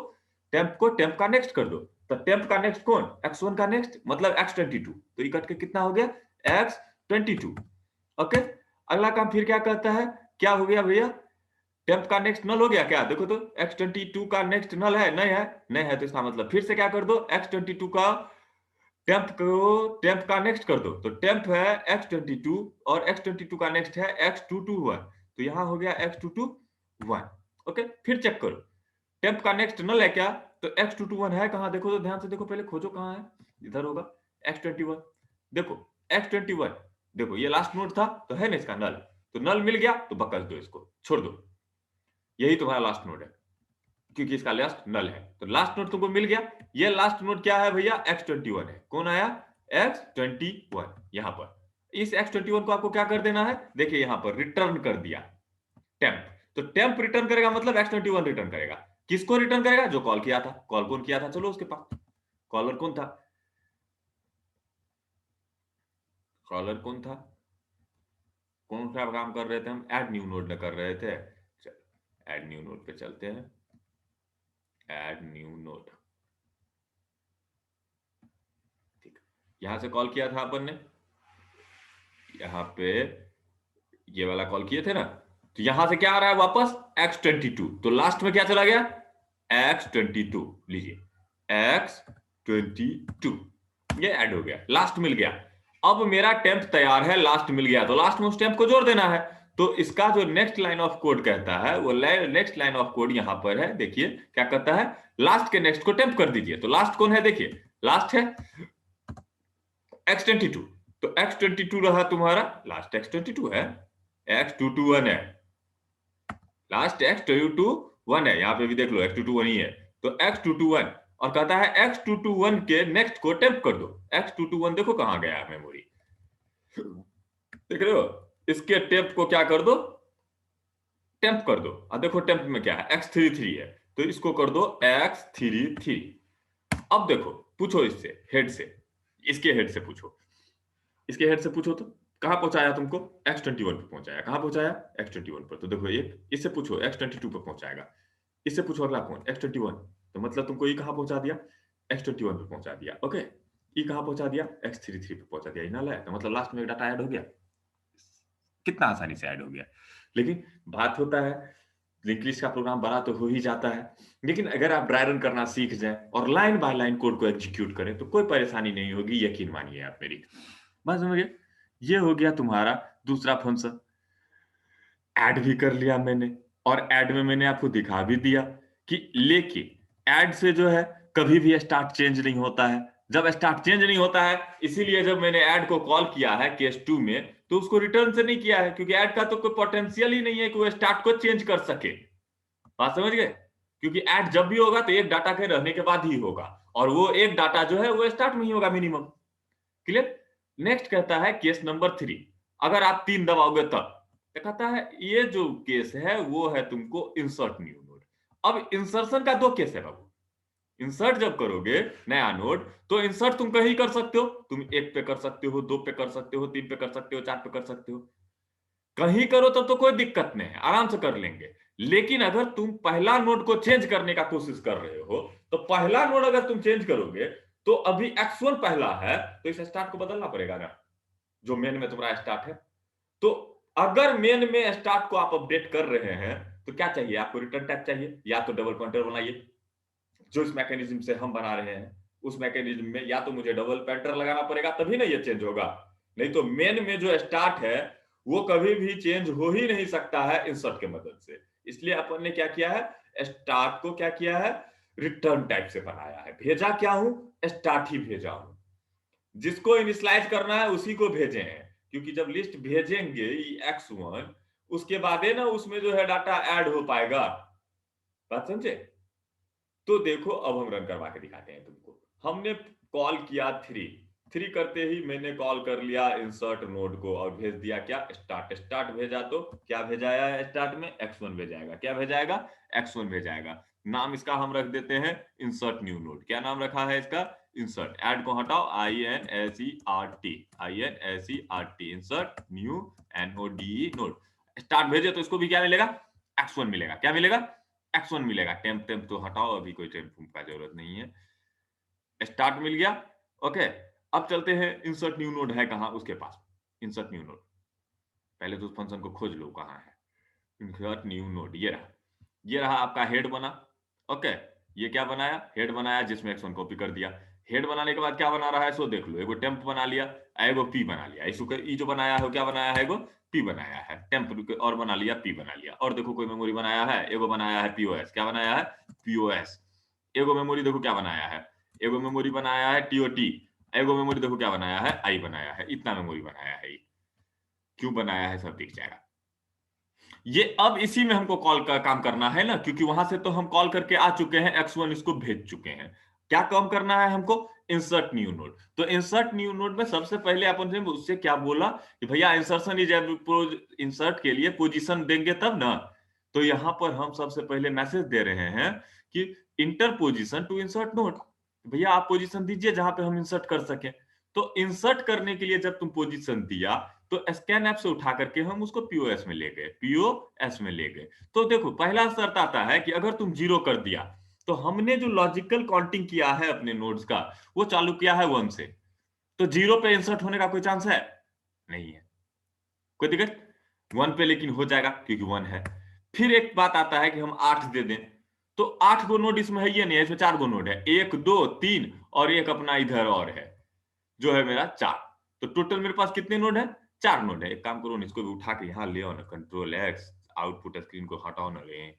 टेम्प का नेक्स्ट कर दो। तो टेम्प का नेक्स्ट कौन, x1 का नेक्स्ट मतलब x22। तो ये कट के कितना हो गया, x22। ओके, अगला काम फिर क्या कहता है, क्या हो गया भैया, टेम्प का नेक्स्ट नल हो गया क्या, देखो तो x22 का नेक्स्ट नल है नहीं है, नहीं है। तो इसका मतलब फिर से क्या कर दो, x22 का टेम्प का नेक्स्ट कर दो। तो टेम्प है x22 और x22 का नेक्स्ट है x221। तो यहां हो गया x221। ओके, फिर चेक करो टेम्प का नेक्स्ट नल है क्या, तो x221 है कहां, देखो तो ध्यान से देखो, पहले खोजो कहां है, इधर होगा x21। देखो x21, देखो ये लास्ट नोड था तो है ना इसका नल, तो नल मिल गया तो बकस दो, इसको छोड़ दो, यही तुम्हारा लास्ट नोड है क्योंकि इसका लास्ट नल है। तो लास्ट नोड तुमको मिल गया। ये लास्ट नोड क्या है भैया, x21 है। कौन आया, x21। यहां पर इस x21 को आपको क्या कर देना है, देखिए यहां पर रिटर्न कर दिया टेम्प। तो टेम्प रिटर्न करेगा मतलब x21 रिटर्न करेगा। किसको रिटर्न करेगा, जो कॉल किया था। कॉल कौन किया था, चलो उसके पास, कॉलर कौन था, कॉलर कौन था, कौन सा काम कर रहे थे हम, ऐड न्यू नोड में कर रहे थे। ऐड न्यू नोड पे चलते हैं, ऐड न्यू नोड, ठीक, यहां से कॉल किया था अपन ने, यहाँ पे ये वाला कॉल किए थे ना। तो यहां से क्या आ रहा है वापस, x22। तो लास्ट में क्या चला गया, x22, लीजिए x22, ये ऐड हो गया, लास्ट मिल गया। अब मेरा टेम्प तैयार है, लास्ट मिल गया, तो लास्ट में उस टेम्प को जोड़ देना है। तो इसका जो नेक्स्ट लाइन ऑफ कोड कहता है, वो नेक्स्ट लाइन ऑफ कोड यहां पर है, देखिए क्या कहता है, लास्ट के नेक्स्ट को टेम्प कर दीजिए। तो लास्ट कौन है, देखिए लास्ट है x22। तो x22 रहा तुम्हारा, लास्ट x22 है, x221 है, लास्ट x221 है, यहां पे भी देख लो x221 ही है। तो x221, और कहता है x221 के नेक्स्ट को टेम्प कर दो। x221 देखो कहां गया है मेमोरी, देख रहे हो, इसके टेम्प को क्या कर दो, टेम्प कर दो। अब देखो टेम्प में क्या है, x33 है, तो इसको कर दो x33। अब देखो पूछो इससे, हेड से, इसके हेड से पूछो, इसके हेड से पूछो तो कहां पहुंचाया तुमको? X21 पे पहुंचाया। कहां पहुंचाया? X21 पर। तो देखो एक इससे पूछो X22 पे पहुंचाएगा, इससे पूछो अगला कौन? X21। तो मतलब तुमको ये कहां पहुंचा दिया? X21 पे पहुंचा दिया। ओके, ये कहां पहुंचा दिया? X33 पे पहुंचा दिया। इनल है तो मतलब लास्ट में एक डाटा ऐड हो गया। कितना आसानी से ऐड हो गया। लेकिन बात होता है लिंक लिस्ट का प्रोग्राम बड़ा तो हो ही जाता है, लेकिन अगर आप ड्राई रन करना सीख जाएं और लाइन बाय लाइन कोड को एग्जीक्यूट करें तो कोई परेशानी नहीं होगी, यकीन मानिए आप मेरी। बात समझ गए? ये हो गया तुम्हारा दूसरा फंक्शन। ऐड भी कर लिया मैंने, और ऐड में मैंने आपको दिखा भी दिया कि लेकिन ऐड से जो है कभी भी स्टार्ट चेंज नहीं होता है। जब स्टार्ट चेंज नहीं होता है, इसीलिए जब मैंने ऐड को कॉल किया है केस 2 में, तो उसको रिटर्न से नहीं किया है, क्योंकि ऐड का तो कोई पोटेंशियल ही नहीं है कि वो स्टार्ट को चेंज कर सके। बात समझ गए? क्योंकि ऐड जब भी होगा तो एक डाटा के रहने के बाद ही होगा, और वो एक डाटा जो है वो स्टार्ट में ही होगा मिनिमम। क्लियर? नेक्स्ट कहता है केस नंबर 3, अगर आप 3 दबाओगे तब। तो कहता है ये जो केस है वो है तुमको इंसर्ट न्यू नोड। अब इंसर्शन का 2 केस है बाबू। इंसर्ट जब करोगे नया नोड, तो इंसर्ट तुम कहीं कर सकते हो, तुम 1 पे कर सकते हो, 2 पे कर सकते हो, 3 पे कर सकते हो, 4 पे कर सकते हो। कहीं करो तब तो कोई दिक्कत नहीं है, आराम से कर लेंगे। लेकिन अगर तुम पहला नोड को चेंज करने का कोशिश कर रहे हो, तो पहला नोड अगर तुम चेंज करोगे, तो अभी X1 पहला है, तो इस स्टार्ट को बदलना पड़ेगा ना, जो मेन में तुम्हारा स्टार्ट है। तो अगर मेन में स्टार्ट को आप अपडेट कर रहे हैं, तो क्या चाहिए आपको? रिटर्न टाइप चाहिए, या तो डबल पॉइंटर बनाइए, जो इस मैकेनिज्म से हम बना रहे हैं उस मैकेनिज्म में या तो मुझे डबल पॉइंटर लगाना पड़ेगा, तभी ना ये चेंज होगा। नहीं तो मेन में जो स्टार्ट है वो कभी भी चेंज हो ही नहीं सकता है इंसर्ट के मदद से। इसलिए अपन ने क्या किया है, स्टार्ट को क्या किया है, रिटर्न टाइप से बनाया है। भेजा क्या हूं? स्टार्ट ही भेजा हूं। जिसको इनिशियलाइज करना है उसी को भेजे हैं, क्योंकि जब लिस्ट भेजेंगे X1, उसके बाद ना उसमें जो है डाटा ऐड हो पाएगा। बात समझे? तो देखो अब हम रन करवा के दिखाते हैं तुमको। हमने कॉल किया 3 करते ही मैंने कॉल कर लिया इंसर्ट नोड को और भेज दिया क्या? स्टार्ट। स्टार्ट भेजा तो क्या भेजाया है स्टार्ट में? X1 भेजाएगा। क्या भेजाएगा? X1 भेजाएगा। नाम इसका हम रख देते हैं इंसर्ट न्यू नोड। क्या नाम रखा है इसका? इंसर्ट। ऐड को हटाओ, INSERT, INSERT, insert new NODE node. Start भेजे तो इसको भी क्या मिलेगा? X1 मिलेगा। क्या मिलेगा? X1 मिलेगा। टेम्प तो हटाओ, अभी कोई टेम्प का जरूरत नहीं है। स्टार्ट मिल गया। ओके, अब चलते हैं इंसर्ट न्यू नोड है कहां उसके पास। इंसर्ट न्यू नोड, पहले तो उस फंक्शन को खोज लो कहां है। इंसर्ट न्यू नोड, ये रहा। ये रहा आपका हेड बना। ओके, ये क्या बनाया? हेड बनाया, जिसमें X1 कॉपी कर दिया। हेड बनाने के बाद क्या बना रहा है सो देख लो। एगो टेम्प बना लिया, एगो पी बना लिया। इसको ई जो बनाया है क्या बनाया है? एगो पी बनाया है। टेम्प और बना लिया, पी बना लिया। और देखो कोई मेमोरी बनाया है, एगो बनाया है पीओएस। क्या बनाया है? पीओएस। एगो मेमोरी देखो क्या बनाया है, एगो मेमोरी बनाया है टीओटी। एगो मेमोरी देखो क्या बनाया है? आई बनाया है। इतना मेमोरी बनाया है। क्यों बनाया है सब दिख जाएगा। ये अब इसी में हमको कॉल का काम करना है ना, क्योंकि वहां से तो हम कॉल करके आ चुके हैं, X1 इसको भेज चुके हैं। क्या काम करना है हमको? Insert new node. तो इंसर्ट न्यू नोड में सबसे पहले अपन ने उससे क्या बोला कि भैया इंसर्शन इज, इंसर्ट के लिए पोजीशन देंगे तब ना। तो यहां पर हम सबसे पहले मैसेज दे रहे हैं कि enter position to insert node. भैया आप पोजीशन दीजिए जहां पे हम इंसर्ट कर सके। तो इंसर्ट करने के लिए जब तुम पोजीशन दिया, तो स्कैन ऐप से उठा करके हम उसको पीओएस में ले गए, पीओएस में ले गए। तो देखो पहला शर्त आता है कि अगर तुम 0 कर दिया, तो हमने जो लॉजिकल काउंटिंग किया है अपने नोड्स का, वो चालू किया है 1 से। तो 0 पे इंसर्ट होने का कोई चांस है? नहीं है। कोई दिक्कत? 1 पे लेकिन हो जाएगा क्योंकि 1 है। फिर एक बात आता है कि हम 8 दे दें, तो 8 गो नोड इसमें है, ये नहीं है, इसमें 4 गो नोड है। 1 2 3 और एक अपना इधर और है, जो है मेरा 4। तो टोटल मेरे पास कितने नोड है? 4 नोड है। एक काम करो, इसको भी उठा के यहाँ ले आओ ना, कंट्रोल एक्स, आउटपुट स्क्रीन को हटाओ ना रे।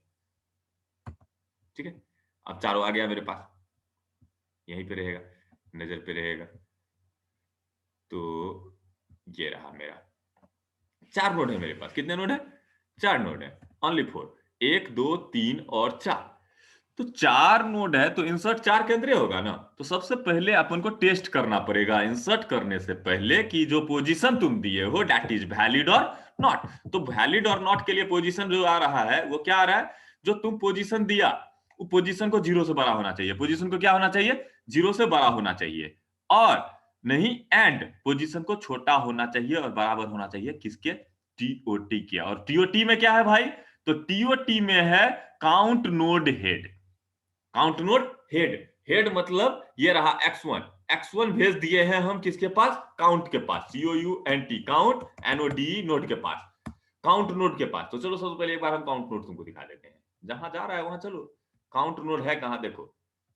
ठीक है, अब चारों आ गया मेरे पास, यहीं पे रहेगा, नजर पे रहेगा। तो ये रहा मेरा 4 नोड है मेरे पास। कितने नोड है? 4 नोड है। ओनली 4, 1 2 3 और 4। तो 4 नोड है तो इंसर्ट 4 केंद्रीय होगा ना। तो सबसे पहले अपन को टेस्ट करना पड़ेगा इंसर्ट करने से पहले कि जो पोजीशन तुम दिए हो दैट इज वैलिड और नॉट। तो वैलिड और नॉट के लिए पोजीशन जो आ रहा है वो क्या आ रहा है? जो तुम पोजीशन दिया वो पोजीशन को 0 से बड़ा होना चाहिए। पोजीशन को क्या होना चाहिए? 0 से बड़ा होना चाहिए। और नहीं एंड पोजीशन को छोटा होना चाहिए और बराबर होना चाहिए किसके, टीओटी के। और टीओटी में क्या है भाई, तो टीओटी में है count node head. Count node head, head मतलब ये रहा x1, x1 भेज दिए हैं हम किसके पास, काउंट के पास, COUNT काउंट, NODE नोड के पास, काउंट नोड के पास। तो चलो सबसे पहले एक बार हम काउंट नोड तुमको दिखा देते हैं, जहां जा रहा है वहां चलो। काउंट नोड है कहां, देखो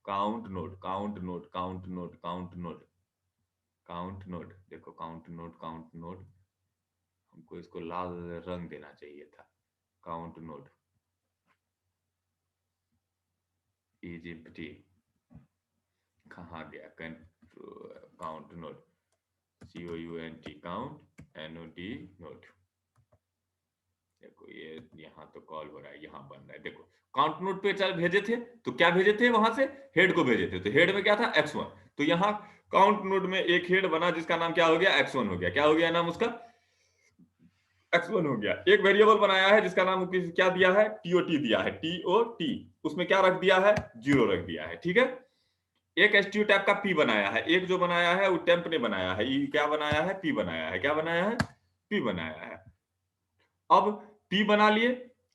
count node, count node, count node, count node, count node, देखो काउंट नोड, काउंट नोड, हमको इसको लाल रंग देना चाहिए था। काउंट नोड इजिप्टी कहाँ गया, count node, COUNT count, NOD node, देखो ये यहाँ तो कॉल हो रहा है, यहाँ बन रहा है, देखो काउंट नोड पे चल भेजे थे, तो क्या भेजे थे वहां से, हेड को भेजे थे, तो हेड में क्या था x1, तो यहाँ काउंट नोड में एक हेड बना जिसका नाम क्या हो गया, x1 हो गया। क्या हो गया नाम उसका, x1 हो गया। एक वेरिएबल बनाया है जिसका नाम क्या दिया है, TOT दिया है, TOT, उसमें क्या रख दिया है, 0 रख दिया है, ठीक है। एक STU टाइप का P बनाया है, एक जो बनाया है वो टेम्प ने बनाया है, क्या बनाया है, P बनाया है, क्या बनाया है, P बनाया है। अब P बना लिए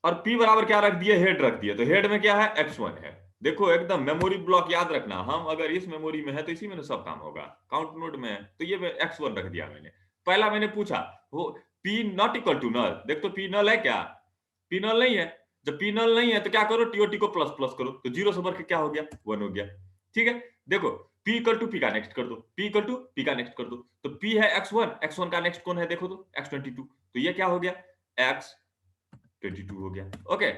और P बराबर क्या रख दिए, हेड रख दिए, तो हेड में क्या है, x1 है। देखो एकदम मेमोरी ब्लॉक याद रखना, हम अगर इस मेमोरी में है तो इसी में सब काम होगा। काउंट नोड में है तो ये x1 रख दिया मैंने। पहला मैंने पूछा वो P not equal to null, देख तो P नल है क्या, P नल नहीं है। जब P नल नहीं है तो क्या करो, TOT को प्लस प्लस करो, तो 0 से बढ़ के क्या हो गया, 1 हो गया, ठीक है। देखो P इक्वल टू P का नेक्स्ट कर दो, P इक्वल टू P का नेक्स्ट कर दो, तो P है x1, x1 का नेक्स्ट कौन है देखो तो x22, तो ये क्या हो गया, x22 हो गया, ओके।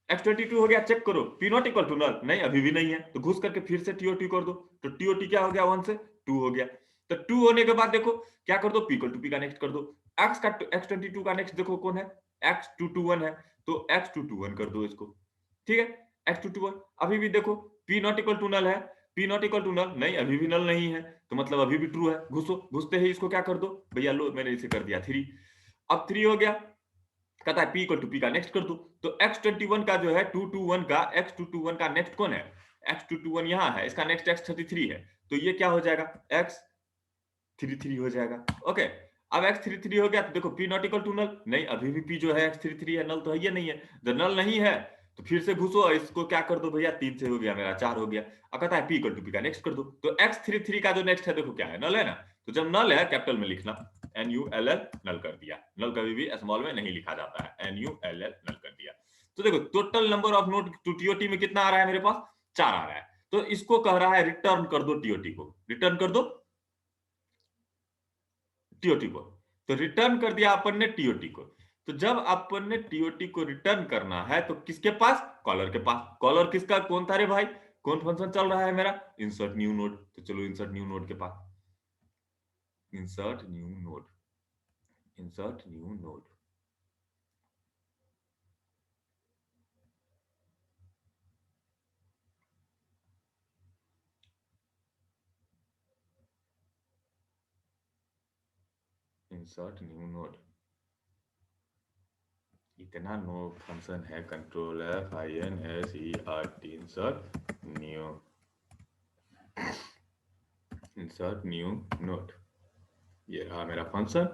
x22 हो गया, चेक करो P not equal to null, नहीं अभी भी नहीं है, तो घुस करके फिर से TOT कर दो, तो TOT क्या हो गया, 1 से 2 हो गया। तो 2 होने के बाद देखो क्या कर दो, P इक्वल टू P का नेक्स्ट कर दो, x22 का नेक्स्ट देखो कौन है, x221 है, तो x221 कर दो इसको, ठीक है, x221। अभी भी देखो P not equal to null है, P not equal to null, नहीं अभी भी नल नहीं है, तो मतलब अभी भी ट्रू है, घुसो, घुसते ही इसको क्या कर दो भैया, लो मैंने इसे कर दिया 3। अब 3 हो गया, कहता है P इक्वल टू P का नेक्स्ट कर दो, तो x21 का जो है 221 का, x221 का नेक्स्ट कौन है, x221 यहाँ है, इसका नेक्स्ट x33 है, तो ये क्या हो जाएगा, x33 हो जाएगा, ओके। अब x33 हो गया, तो देखो P not equal to null, नहीं अभी भी P जो है x33 है, नल तो है ये नहीं है, जब नल नहीं है तो फिर से घुसो और इसको क्या कर दो भैया, 3 से हो गया मेरा, 4 हो गया। अब कहता है P इक्वल टू P का नेक्स्ट कर दो, तो x33 का जो नेक्स्ट है देखो क्या है, नल है ना, तो जब नल है कैपिटल में लिखना, NULL नल कर दिया, नल कभी भी स्मॉल में नहीं लिखा जाता है, NULL नल कर दिया। तो देखो total number of node to TOT में कितना आ रहा है मेरे पास, 4 आ रहा है, तो इसको कह रहा है रिटर्न कर दो TOT को, रिटर्न कर दो TOT को, तो रिटर्न कर दिया अपन ने TOT को। तो जब अपन ने TOT को रिटर्न करना है तो किसके पास, कॉलर के पास। कॉलर किसका कौन था रे भाई, कौन फंक्शन चल रहा है मेरा, इंसर्ट न्यू नोड, तो चलो इंसर्ट न्यू नोड के पास, insert new node, insert new node, insert new node, इतना नो फंक्शन है, control FINSERT, insert new, insert new node, ये रहा मेरा फंक्शन।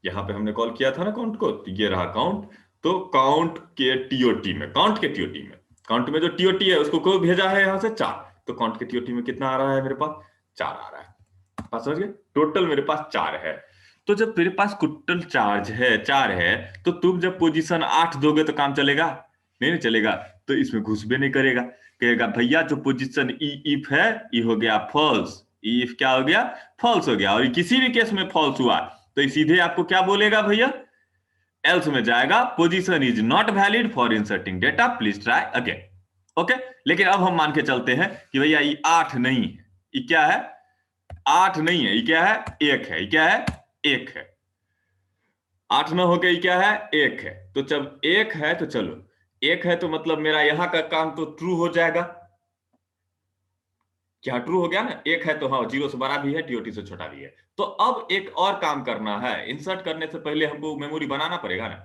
यहाँ पे हमने कॉल किया था ना काउंट को, तो ये रहा काउंट, तो काउंट के TOT में, काउंट के TOT में, काउंट में जो TOT है उसको को भेजा है यहाँ से 4, तो काउंट के TOT में कितना आ रहा है मेरे पास, 4 आ रहा है, बात समझ गए, टोटल मेरे पास 4 है। तो जब मेरे पास टोटल चार्ज है 4 है, तो तुम जब पोजीशन 8 दोगे तो काम चलेगा, नहीं चलेगा, तो इसमें घुस भी नहीं करेगा, कहेगा भैया जो पोजीशन इफ है ये हो गया फॉल्स, इफ क्या हो गया, फॉल्स हो गया, और किसी भी केस में फॉल्स हुआ तो सीधे आपको क्या बोलेगा भैया, एल्स में जाएगा, position is not valid for inserting data, please try again, okay. लेकिन अब हम मान के चलते हैं कि भैया ये 8 नहीं है, ये क्या है, 8 नहीं है, ये क्या है, 1 है, ये क्या है, 1 है, 8 न होके क्या है, 1 है, तो जब 1 है तो चलो 1 है तो मतलब मेरा यहां का काम तो ट्रू हो जाएगा, क्या ट्रू हो गया ना, 1 है तो हाँ 0 से बड़ा भी है, TOT से छोटा भी है। तो अब एक और काम करना है, इंसर्ट करने से पहले हमको मेमोरी बनाना पड़ेगा ना,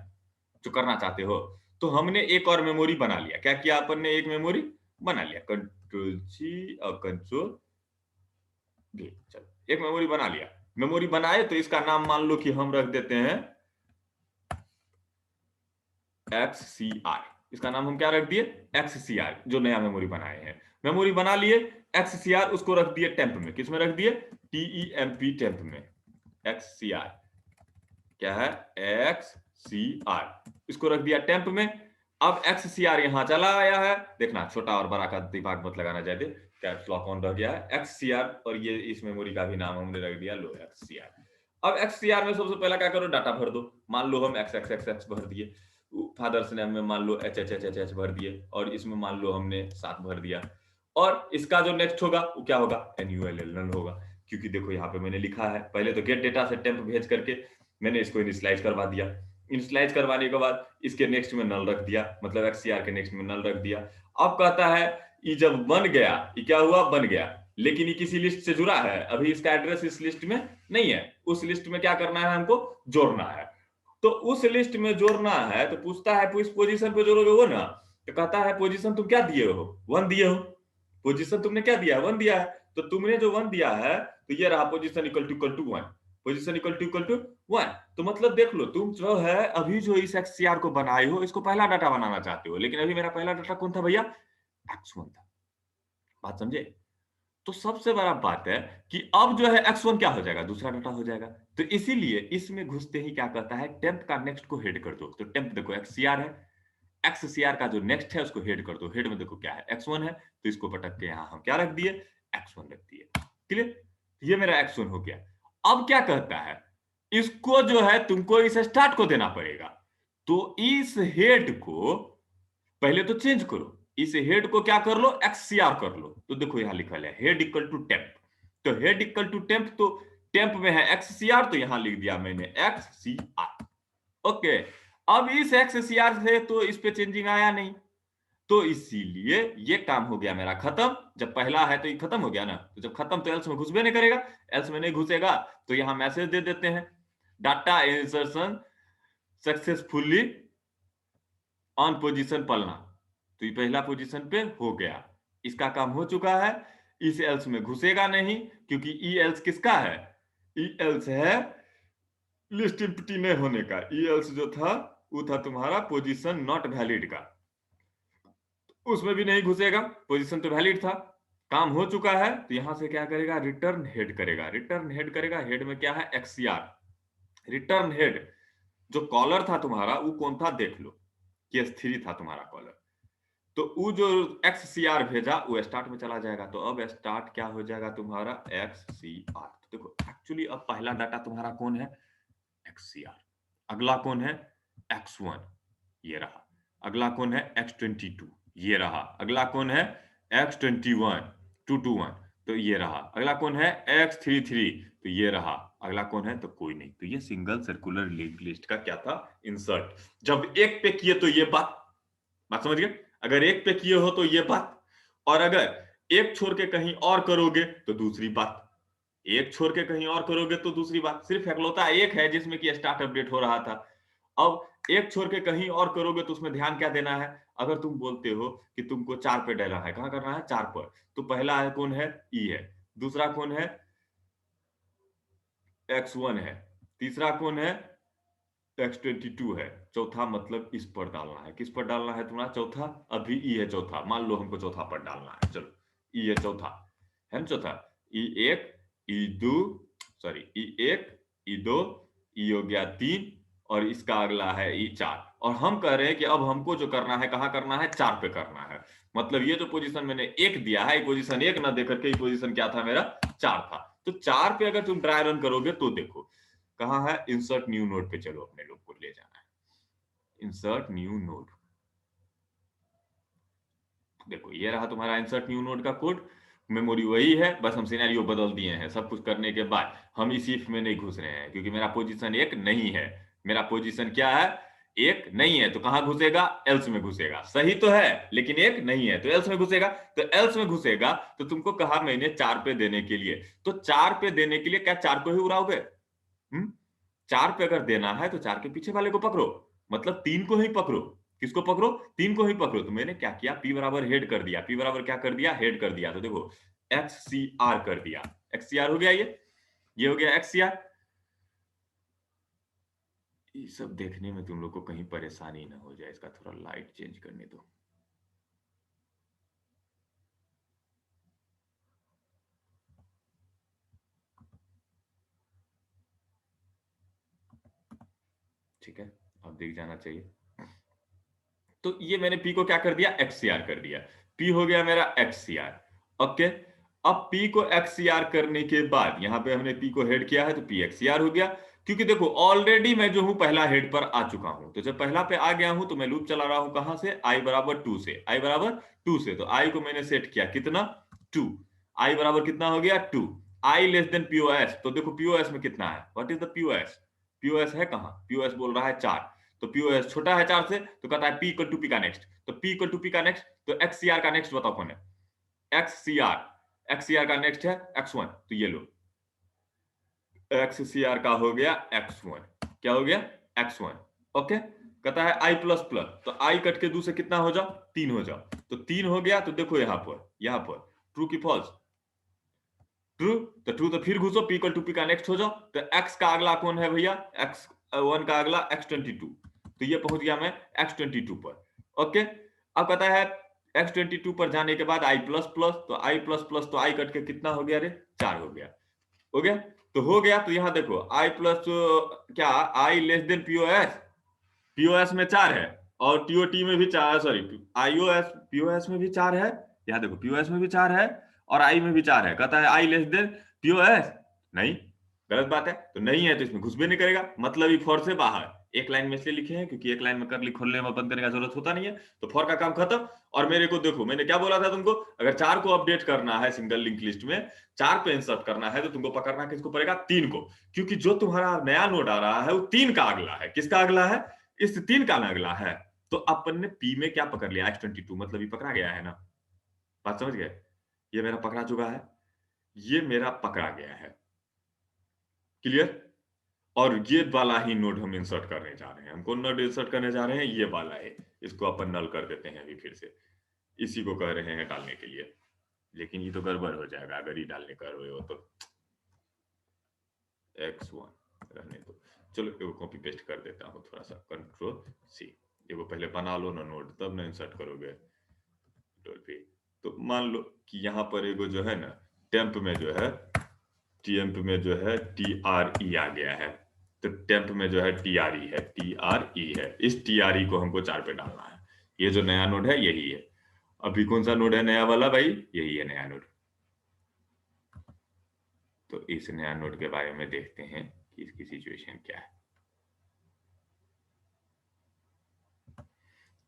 जो करना चाहते हो, तो हमने एक और मेमोरी बना लिया, क्या किया अपन ने, एक मेमोरी बना लिया, कंट्रोल C और कंट्रोल V, चलो एक मेमोरी बना लिया। मेमोरी बनाए तो इसका नाम मान लो कि हम रख देते हैं XCR। इसका नाम हम क्या रख दिए? XCR, जो नया मेमोरी बनाए हैं। मेमोरी बना लिए XCR, उसको रख दिए टेम्प में। किस में रख दिए? TEMP, टेम्प में। XCR क्या है? XCR, इसको रख दिया टेम्प में। अब XCR यहां चला आया है, देखना छोटा और बड़ा का दिमाग मत लगाना चाहते, कैप्स लॉक ऑन रह गया है XCR, और ये इस मेमोरी का भी नाम हमने रख दिया लो XCR। अब XCR में सबसे पहला क्या करो? डाटा भर दो। मान लो हम XXXX भर दिए, फादर्स नेम में मान लो HHHHH भर दिए, और इसमें मान लो हमने 7 भर दिया। और इसका जो नेक्स्ट होगा वो क्या होगा? NULL होगा, क्योंकि देखो यहाँ पे मैंने लिखा है, पहले तो गेट डेटा से टेम्प भेज करके मैंने इसको इनिशियलाइज करवा दिया। इनिशियलाइज करवाने के बाद इसके नेक्स्ट में नल रख दिया, मतलब XCR के नेक्स्ट में नल रख दिया। अब कहता है ये जब बन गया, ये क्या हुआ? बन गया, लेकिन ये किसी लिस्ट से जुड़ा है, अभी इसका एड्रेस इस लिस्ट में नहीं है। उस लिस्ट में क्या करना है? हमको जोड़ना है। तो उस लिस्ट में जोड़ना है तो पूछता है इस पोजीशन पे जोड़ोगे वो ना, तो कहता है पोजीशन तुम क्या दिए हो? 1 दिए हो। पोजीशन तुमने क्या दिया? 1 दिया है। तो तुमने जो 1 दिया है तो ये रहा position equal to 1, position equal to 1। तो मतलब देख लो, तुम जो है अभी जो इस XCR को बनाए हो, इसको पहला डाटा बनाना चाहते हो, लेकिन अभी मेरा पहला डाटा कौन था भैया? X1 था। बात समझे? तो सबसे बड़ा बात है कि अब जो है X1 क्या हो जाएगा? दूसरा डाटा हो जाएगा। तो इसीलिए इसमें घुसते ही क्या कहता है? टेम्प का नेक्स्ट को हेड कर दो। तो टेम्प देखो XCR है, XCR का जो नेक्स्ट है उसको हेड कर दो। हेड में देखो क्या है? X1 है, तो इसको पटक के यहां हम क्या रख दिए? X1 रख दिए। क्लियर? ये मेरा X1 हो गया। अब क्या कहता है? इसको जो है तुमको इस स्टार्ट को देना पड़ेगा। तो इस हेड को पहले तो चेंज करो, इस हेड को क्या कर लो? XCR कर लो। तो देखो यहां लिखा है हेड इक्वल टू टेम्प। तो हेड इक्वल टू टेम्प, तो टेम्प में है XCR, तो यहां लिख दिया मैंने XCR। ओके। अब इस XCR से तो इस पे चेंजिंग आया नहीं, तो इसीलिए ये काम हो गया मेरा खत्म। जब पहला है तो ये खत्म हो गया ना, तो जब खत्म तो एल्स में घुसबे नहीं करेगा। एल्स में नहीं घुसेगा तो यहां मैसेज दे देते हैं data insertion successfully on position पलना। तो ये पहला पोजीशन पे हो गया, इसका काम हो चुका है। इस एल्स में घुसेगा नहीं, क्योंकि ई एल्स किसका है? ई एल्स है लिस्ट एम्प्टी नहीं होने का। ई एल्स जो था वो था तुम्हारा पोजीशन नॉट वैलिड का, उसमें भी नहीं घुसेगा, पोजीशन तो वैलिड था। काम हो चुका है, तो यहां से क्या करेगा? रिटर्न हेड करेगा। रिटर्न हेड करेगा, हेड में क्या है? XCR। रिटर्न हेड जो कॉलर था तुम्हारा वो कौन था? देख लो, केस 3 था तुम्हारा कॉलर। तो वो जो XCR भेजा वो स्टार्ट में चला जाएगा। तो अब स्टार्ट क्या हो जाएगा तुम्हारा? XCR। तो देखो एक्चुअली अब पहला डाटा तुम्हारा कौन है? XCR। अगला कौन है? X1, ये रहा। अगला कौन है? X22, ये रहा। अगला कौन है? X21, 221, तो ये रहा। अगला कौन है? X33, तो ये रहा। अगला कौन है? तो कोई नहीं। तो ये सिंगल सर्कुलर लिंक्ड लिस्ट का क्या था? इंसर्ट। जब एक पे किए तो ये बात बात समझ गए? अगर एक पे किए हो तो ये बात, और अगर एक छोड़ के कहीं और करोगे तो दूसरी बात। एक छोड़ के कहीं और करोगे तो दूसरी बात। सिर्फ एकलौता एक है जिसमें कि स्टार्ट अपडेट हो रहा था। अब एक छोड़ के कहीं और करोगे तो उसमें ध्यान क्या देना है? अगर तुम बोलते हो कि तुमको 4 पे डालना है, कहां करना है? 4 पर, तो पहला है कौन है? ई है। दूसरा कौन है? X1 है। तीसरा कौन है? X22 है। चौथा मतलब इस पर डालना है। किस पर डालना है तुम्हारा? चौथा। अभी ई है चौथा, मान लो हमको चौथा पर डालना है। चलो, ई है चौथा, है ना चौथा। E1, E2, sorry E1, E2, ई हो गया 3, और इसका अगला है E4। और हम कह रहे हैं कि अब हमको जो करना है कहाँ करना है? 4 पे करना है। मतलब ये जो पोजीशन मैंने 1 दिया है, पोजीशन 1 ना देकर के पोजीशन क्या था मेरा? 4 था। तो 4 पे अगर तुम ट्राई रन करोगे तो देखो कहाँ है? इंसर्ट न्यू नोड पे चलो, अपने लोग को ले जाना है इंसर्ट न्यू नोड। देखो ये रहा तुम्हारा इंसर्ट न्यू नोड का कोड। मेमोरी वही है, बस हम सिनेरियो बदल दिए हैं। सब कुछ करने के बाद हम इस इफ में नहीं घुस रहे हैं, क्योंकि मेरा पोजीशन 1 नहीं है। मेरा पोजीशन क्या है? 1 नहीं है, तो कहां घुसेगा? एल्स में घुसेगा। सही तो है, लेकिन 1 नहीं है तो एल्स में घुसेगा। तो एल्स में घुसेगा तो तुमको कहा मैंने 4 पे देने के लिए, तो 4 पे देने के लिए क्या 4 को ही उड़ाओगे? 4 पे अगर देना है तो 4 के पीछे वाले को पकड़ो, मतलब 3 को ही पकड़ो। किसको पकड़ो? 3 को ही पकड़ो। तो मैंने क्या किया? P बराबर हेड कर दिया। P बराबर क्या कर दिया? हेड कर दिया। तो देखो XCR कर दिया। XCR हो गया ये। ये हो गया एक्ससीआर। ये सब देखने में तुम लोग को कहीं परेशानी ना हो जाए, इसका थोड़ा लाइट चेंज करने दो। ठीक है, अब दिख जाना चाहिए। तो ये मैंने पी को क्या कर दिया, एक्ससीआर कर दिया। पी हो गया मेरा एक्ससीआर। ओके, अब पी को एक्ससीआर करने के बाद यहां पे हमने पी को हेड किया है तो पी एक्ससीआर हो गया। क्योंकि देखो ऑलरेडी मैं जो हूं पहला हेड पर आ चुका हूं, तो जब पहला पे आ गया हूं तो मैं लूप चला रहा हूं कहां से, आई बराबर 2 से, आई बराबर 2 से। तो आई को मैंने सेट किया कितना, 2। आई बराबर कितना हो गया, 2। आई लेस देन पीओएस, तो देखो पीओएस में कितना है, what is the POS, POS है कहां, पीओएस बोल रहा है 4। तो पीओएस छोटा है 4 से, तो कहता है पी इक्वल टू पी का नेक्स्ट। तो पी इक्वल टू पी का नेक्स्ट, तो एक्ससीआर का नेक्स्ट बताओ कौन है, एक्ससीआर। एक्ससीआर का नेक्स्ट है x1, तो ये लो एक्ससीआर का हो गया x1। क्या हो गया, x1। ओके, कहता है i प्लस प्लस, तो i कट के 2 से कितना हो जाओ, 3 हो जाओ। तो 3 हो गया, तो देखो यहां पर ट्रू की फॉल्स, ट्रू। तो ट्रू, तो फिर घुसो पी इक्वल टू पी का नेक्स्ट हो जाओ। तो x का अगला कौन है भैया, x1 का अगला x22। तो ये पहुंच गया मैं x22 पर। ओके, अब कहता है x22 पर जाने के बाद i प्लस प्लस, तो i प्लस प्लस, तो i कट के कितना हो गया रे, 4 हो गया। हो गया, तो हो गया। तो यहां देखो i प्लस क्या, i less than POS, POS में 4 है, और टीओटी में भी 4, सॉरी आईओएस, पीओएस में भी 4 है। यहां देखो पीओएस में भी 4 है और आई में भी 4 है। कहता है आई लेस देन पीओएस, नहीं, गलत बात है। तो नहीं है तो इसमें घुस भी नहीं करेगा, मतलब ये फॉर से बाहर। एक लाइन में इसलिए लिखे हैं क्योंकि एक लाइन में करली खोलने में बंद करने का जरूरत होता नहीं है, तो फॉर का काम खत्म। और मेरे को देखो मैंने क्या बोला था तुमको, अगर 4 को अपडेट करना है सिंगल लिंक लिस्ट में, 4 पे इंसर्ट करना है, तो तुमको पकड़ना किसको पड़ेगा, 3 को। क्योंकि जो तुम्हारा नया नोड आ रहा है वो 3 का अगला है। किसका अगला है, इस 3 का अगला है। तो अपन ने पी में क्या पकड़ लिया, x22, मतलब ये पकड़ा गया है ना, बात समझ गए, ये मेरा पकड़ा चुका है, ये मेरा पकड़ा गया है, क्लियर। और ये वाला ही नोड हम इंसर्ट करने जा रहे हैं, हम कौन नोड इंसर्ट करने जा रहे हैं, ये वाला है। इसको अपन नल कर देते हैं अभी फिर से, इसी को कह रहे हैं डालने के लिए। लेकिन ये तो गड़बड़ हो जाएगा अगर ये डालने कर रहे हो तो, x1 रहने दो। चलो एगो कॉपी पेस्ट कर देता हूँ, थोड़ा सा कंट्रोल सी, एगो पहले बना लो ना नोड, तब ना इंसर्ट करोगे कंट्रोल पे। तो मान लो कि यहाँ पर एगो जो है ना टेम्प में जो है, टेम्प में जो है TRE आ गया है। तो टेम्प में जो है TRE है, TRE है, इस TRE को हमको 4 पे डालना है। ये जो नया नोड है यही है। अभी कौन सा नोड है नया वाला भाई, यही है नया नोड। तो इस नया नोड के बारे में देखते हैं कि इसकी सिचुएशन क्या है।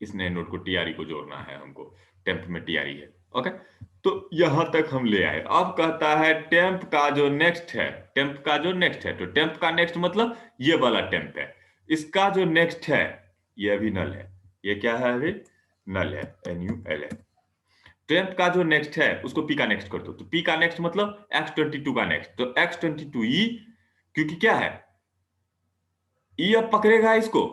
इस नए नोड को TRE को जोड़ना है हमको, टेम्प में TRE है। ओके, तो यहां तक हम ले आए। अब कहता है टेम्प का जो नेक्स्ट है, टेम्प का जो नेक्स्ट है, तो टेम्प का नेक्स्ट मतलब ये वाला टेम्प है, इसका जो नेक्स्ट है ये अभी नल है। ये क्या है अभी, नल है, NUL है। टेम्प का जो नेक्स्ट है उसको पी का नेक्स्ट कर दो, तो पी का नेक्स्ट मतलब x22 का नेक्स्ट, तो x22e, क्योंकि क्या है, ई अब पकड़ेगा इसको,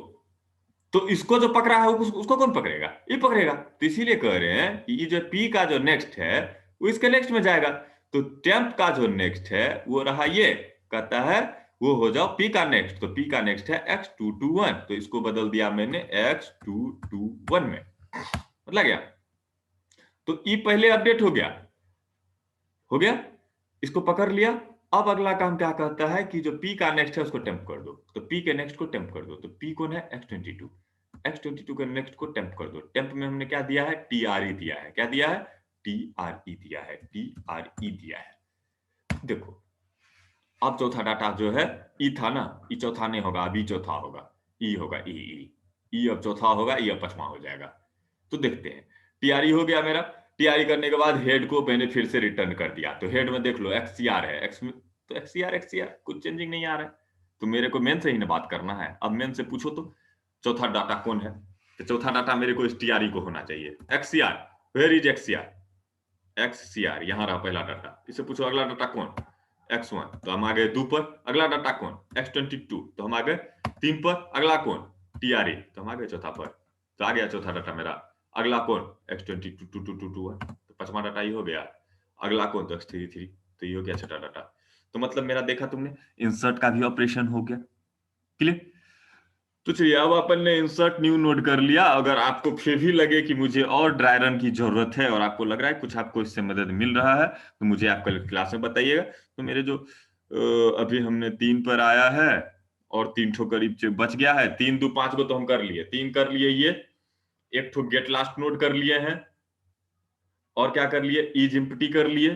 तो इसको जो पकड़ा है उसको कौन पकड़ेगा, ये पकड़ेगा। तो इसीलिए कह रहे हैं कि ये जो पी का जो नेक्स्ट है वो इसके नेक्स्ट में जाएगा। तो टेम्प का जो नेक्स्ट है वो रहा, ये कहता है वो हो जाओ पी का नेक्स्ट, तो पी का नेक्स्ट है x221, तो इसको बदल दिया मैंने x221 में, मतलब गया। तो ई पहले अपडेट हो गया, हो गया, इसको पकड़ लिया। अब अगला काम क्या कहता है कि जो p का नेक्स्ट है उसको टेम्प कर दो, तो p के नेक्स्ट को टेम्प कर दो। तो p कौन है, x22, x22 के नेक्स्ट को टेम्प कर दो। टेम्प में हमने क्या दिया है, TRE दिया है। क्या दिया है, TRE दिया है, TRE दिया है। देखो अब चौथा डाटा जो है ई था ना, ई चौथा नहीं होगा, अभी चौथा होगा, ई होगा, ई अब चौथा होगा, ई अब पांचवा हो जाएगा। तो देखते हैं, TRE हो गया मेरा। TRE करने के बाद हेड को मैंने फिर से रिटर्न कर दिया, तो हेड में देख लो XCR है, एक्स में तो XCR कुछ चेंजिंग नहीं आ रहा है। तो मेरे को मेन से ही ना बात करना है। अब मेन से पूछो तो चौथा डाटा कौन है, तो चौथा डाटा मेरे को इस TRE को होना चाहिए। XCR, where is XCR, XCR यहाँ रहा पहला डाटा। इससे पूछो अगला डाटा कौन, x1, तो हम आ गए 2 पर। अगला डाटा कौन, x22, तो हम आ गए 3 पर। अगला कौन, TRE, तो हम आ गए चौथा पर। तो आ गया चौथा डाटा मेरा। अगला कौन, x22, 2 तो 5वां डाटा ये हो गया। अगला कौन, तो x33, तो ये हो गया छठा डाटा। तो मतलब मेरा देखा तुमने, इंसर्ट का भी ऑपरेशन हो गया। क्लियर? तो चलिए, अब अपन ने इंसर्ट न्यू नोड कर लिया। अगर आपको फिर भी लगे कि मुझे और ड्राई रन की जरूरत है और आपको लग रहा है कुछ आपको इससे मदद मिल रहा है, तो मुझे आप कल क्लास में बताइएगा। तो मेरे जो अभी हमने 3 पर आया है और 3 ठो करीब जो बच गया है, 3 2 5 को तो हम कर लिए, 3 कर लिए, ये एक ठो गेट लास्ट नोड कर लिए हैं, और क्या कर लिए, इज इम्प्टी कर लिए।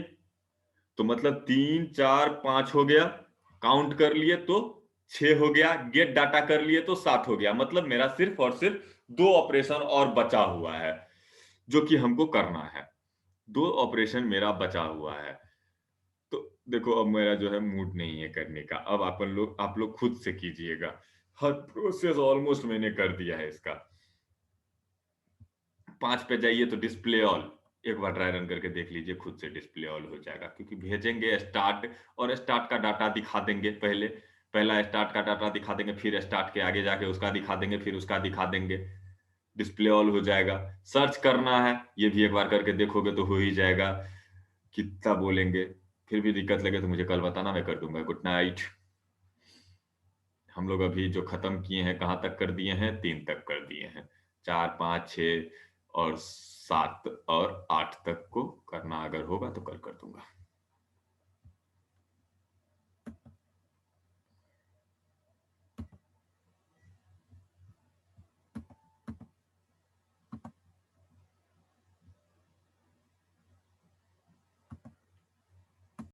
तो मतलब 3 4 5 हो गया, काउंट कर लिए तो 6 हो गया, गेट डाटा कर लिए तो 7 हो गया। मतलब मेरा सिर्फ और सिर्फ 2 ऑपरेशन और बचा हुआ है जो कि हमको करना है। 2 ऑपरेशन मेरा बचा हुआ है। तो देखो, अब मेरा जो है मूड नहीं है करने का। अब आप लोग खुद से कीजिएगा। हर प्रोसेस ऑलमोस्ट मैंने कर दिया है इसका। 5 पे जाइए तो डिस्प्ले ऑल, एक बार ट्राई रन करके देख लीजिए, खुद से डिस्प्ले ऑल हो जाएगा, क्योंकि भेजेंगे स्टार्ट, और स्टार्ट का डाटा दिखा देंगे। पहला स्टार्ट का डाटा दिखा देंगे, फिर स्टार्ट के आगे जाके उसका दिखा देंगे, फिर उसका दिखा देंगे, डिस्प्ले ऑल हो जाएगा। सर्च करना है, ये भी एक बार करके देखोगे तो हो ही जाएगा। कितना बोलेंगे, फिर भी दिक्कत लगे तो मुझे कल बताना, मैं कर दूंगा। Good night. हम लोग अभी जो खत्म किए हैं, कहाँ तक कर दिए हैं, 3 तक कर दिए हैं। 4 5 6 और 7 और 8 तक को करना अगर होगा तो कर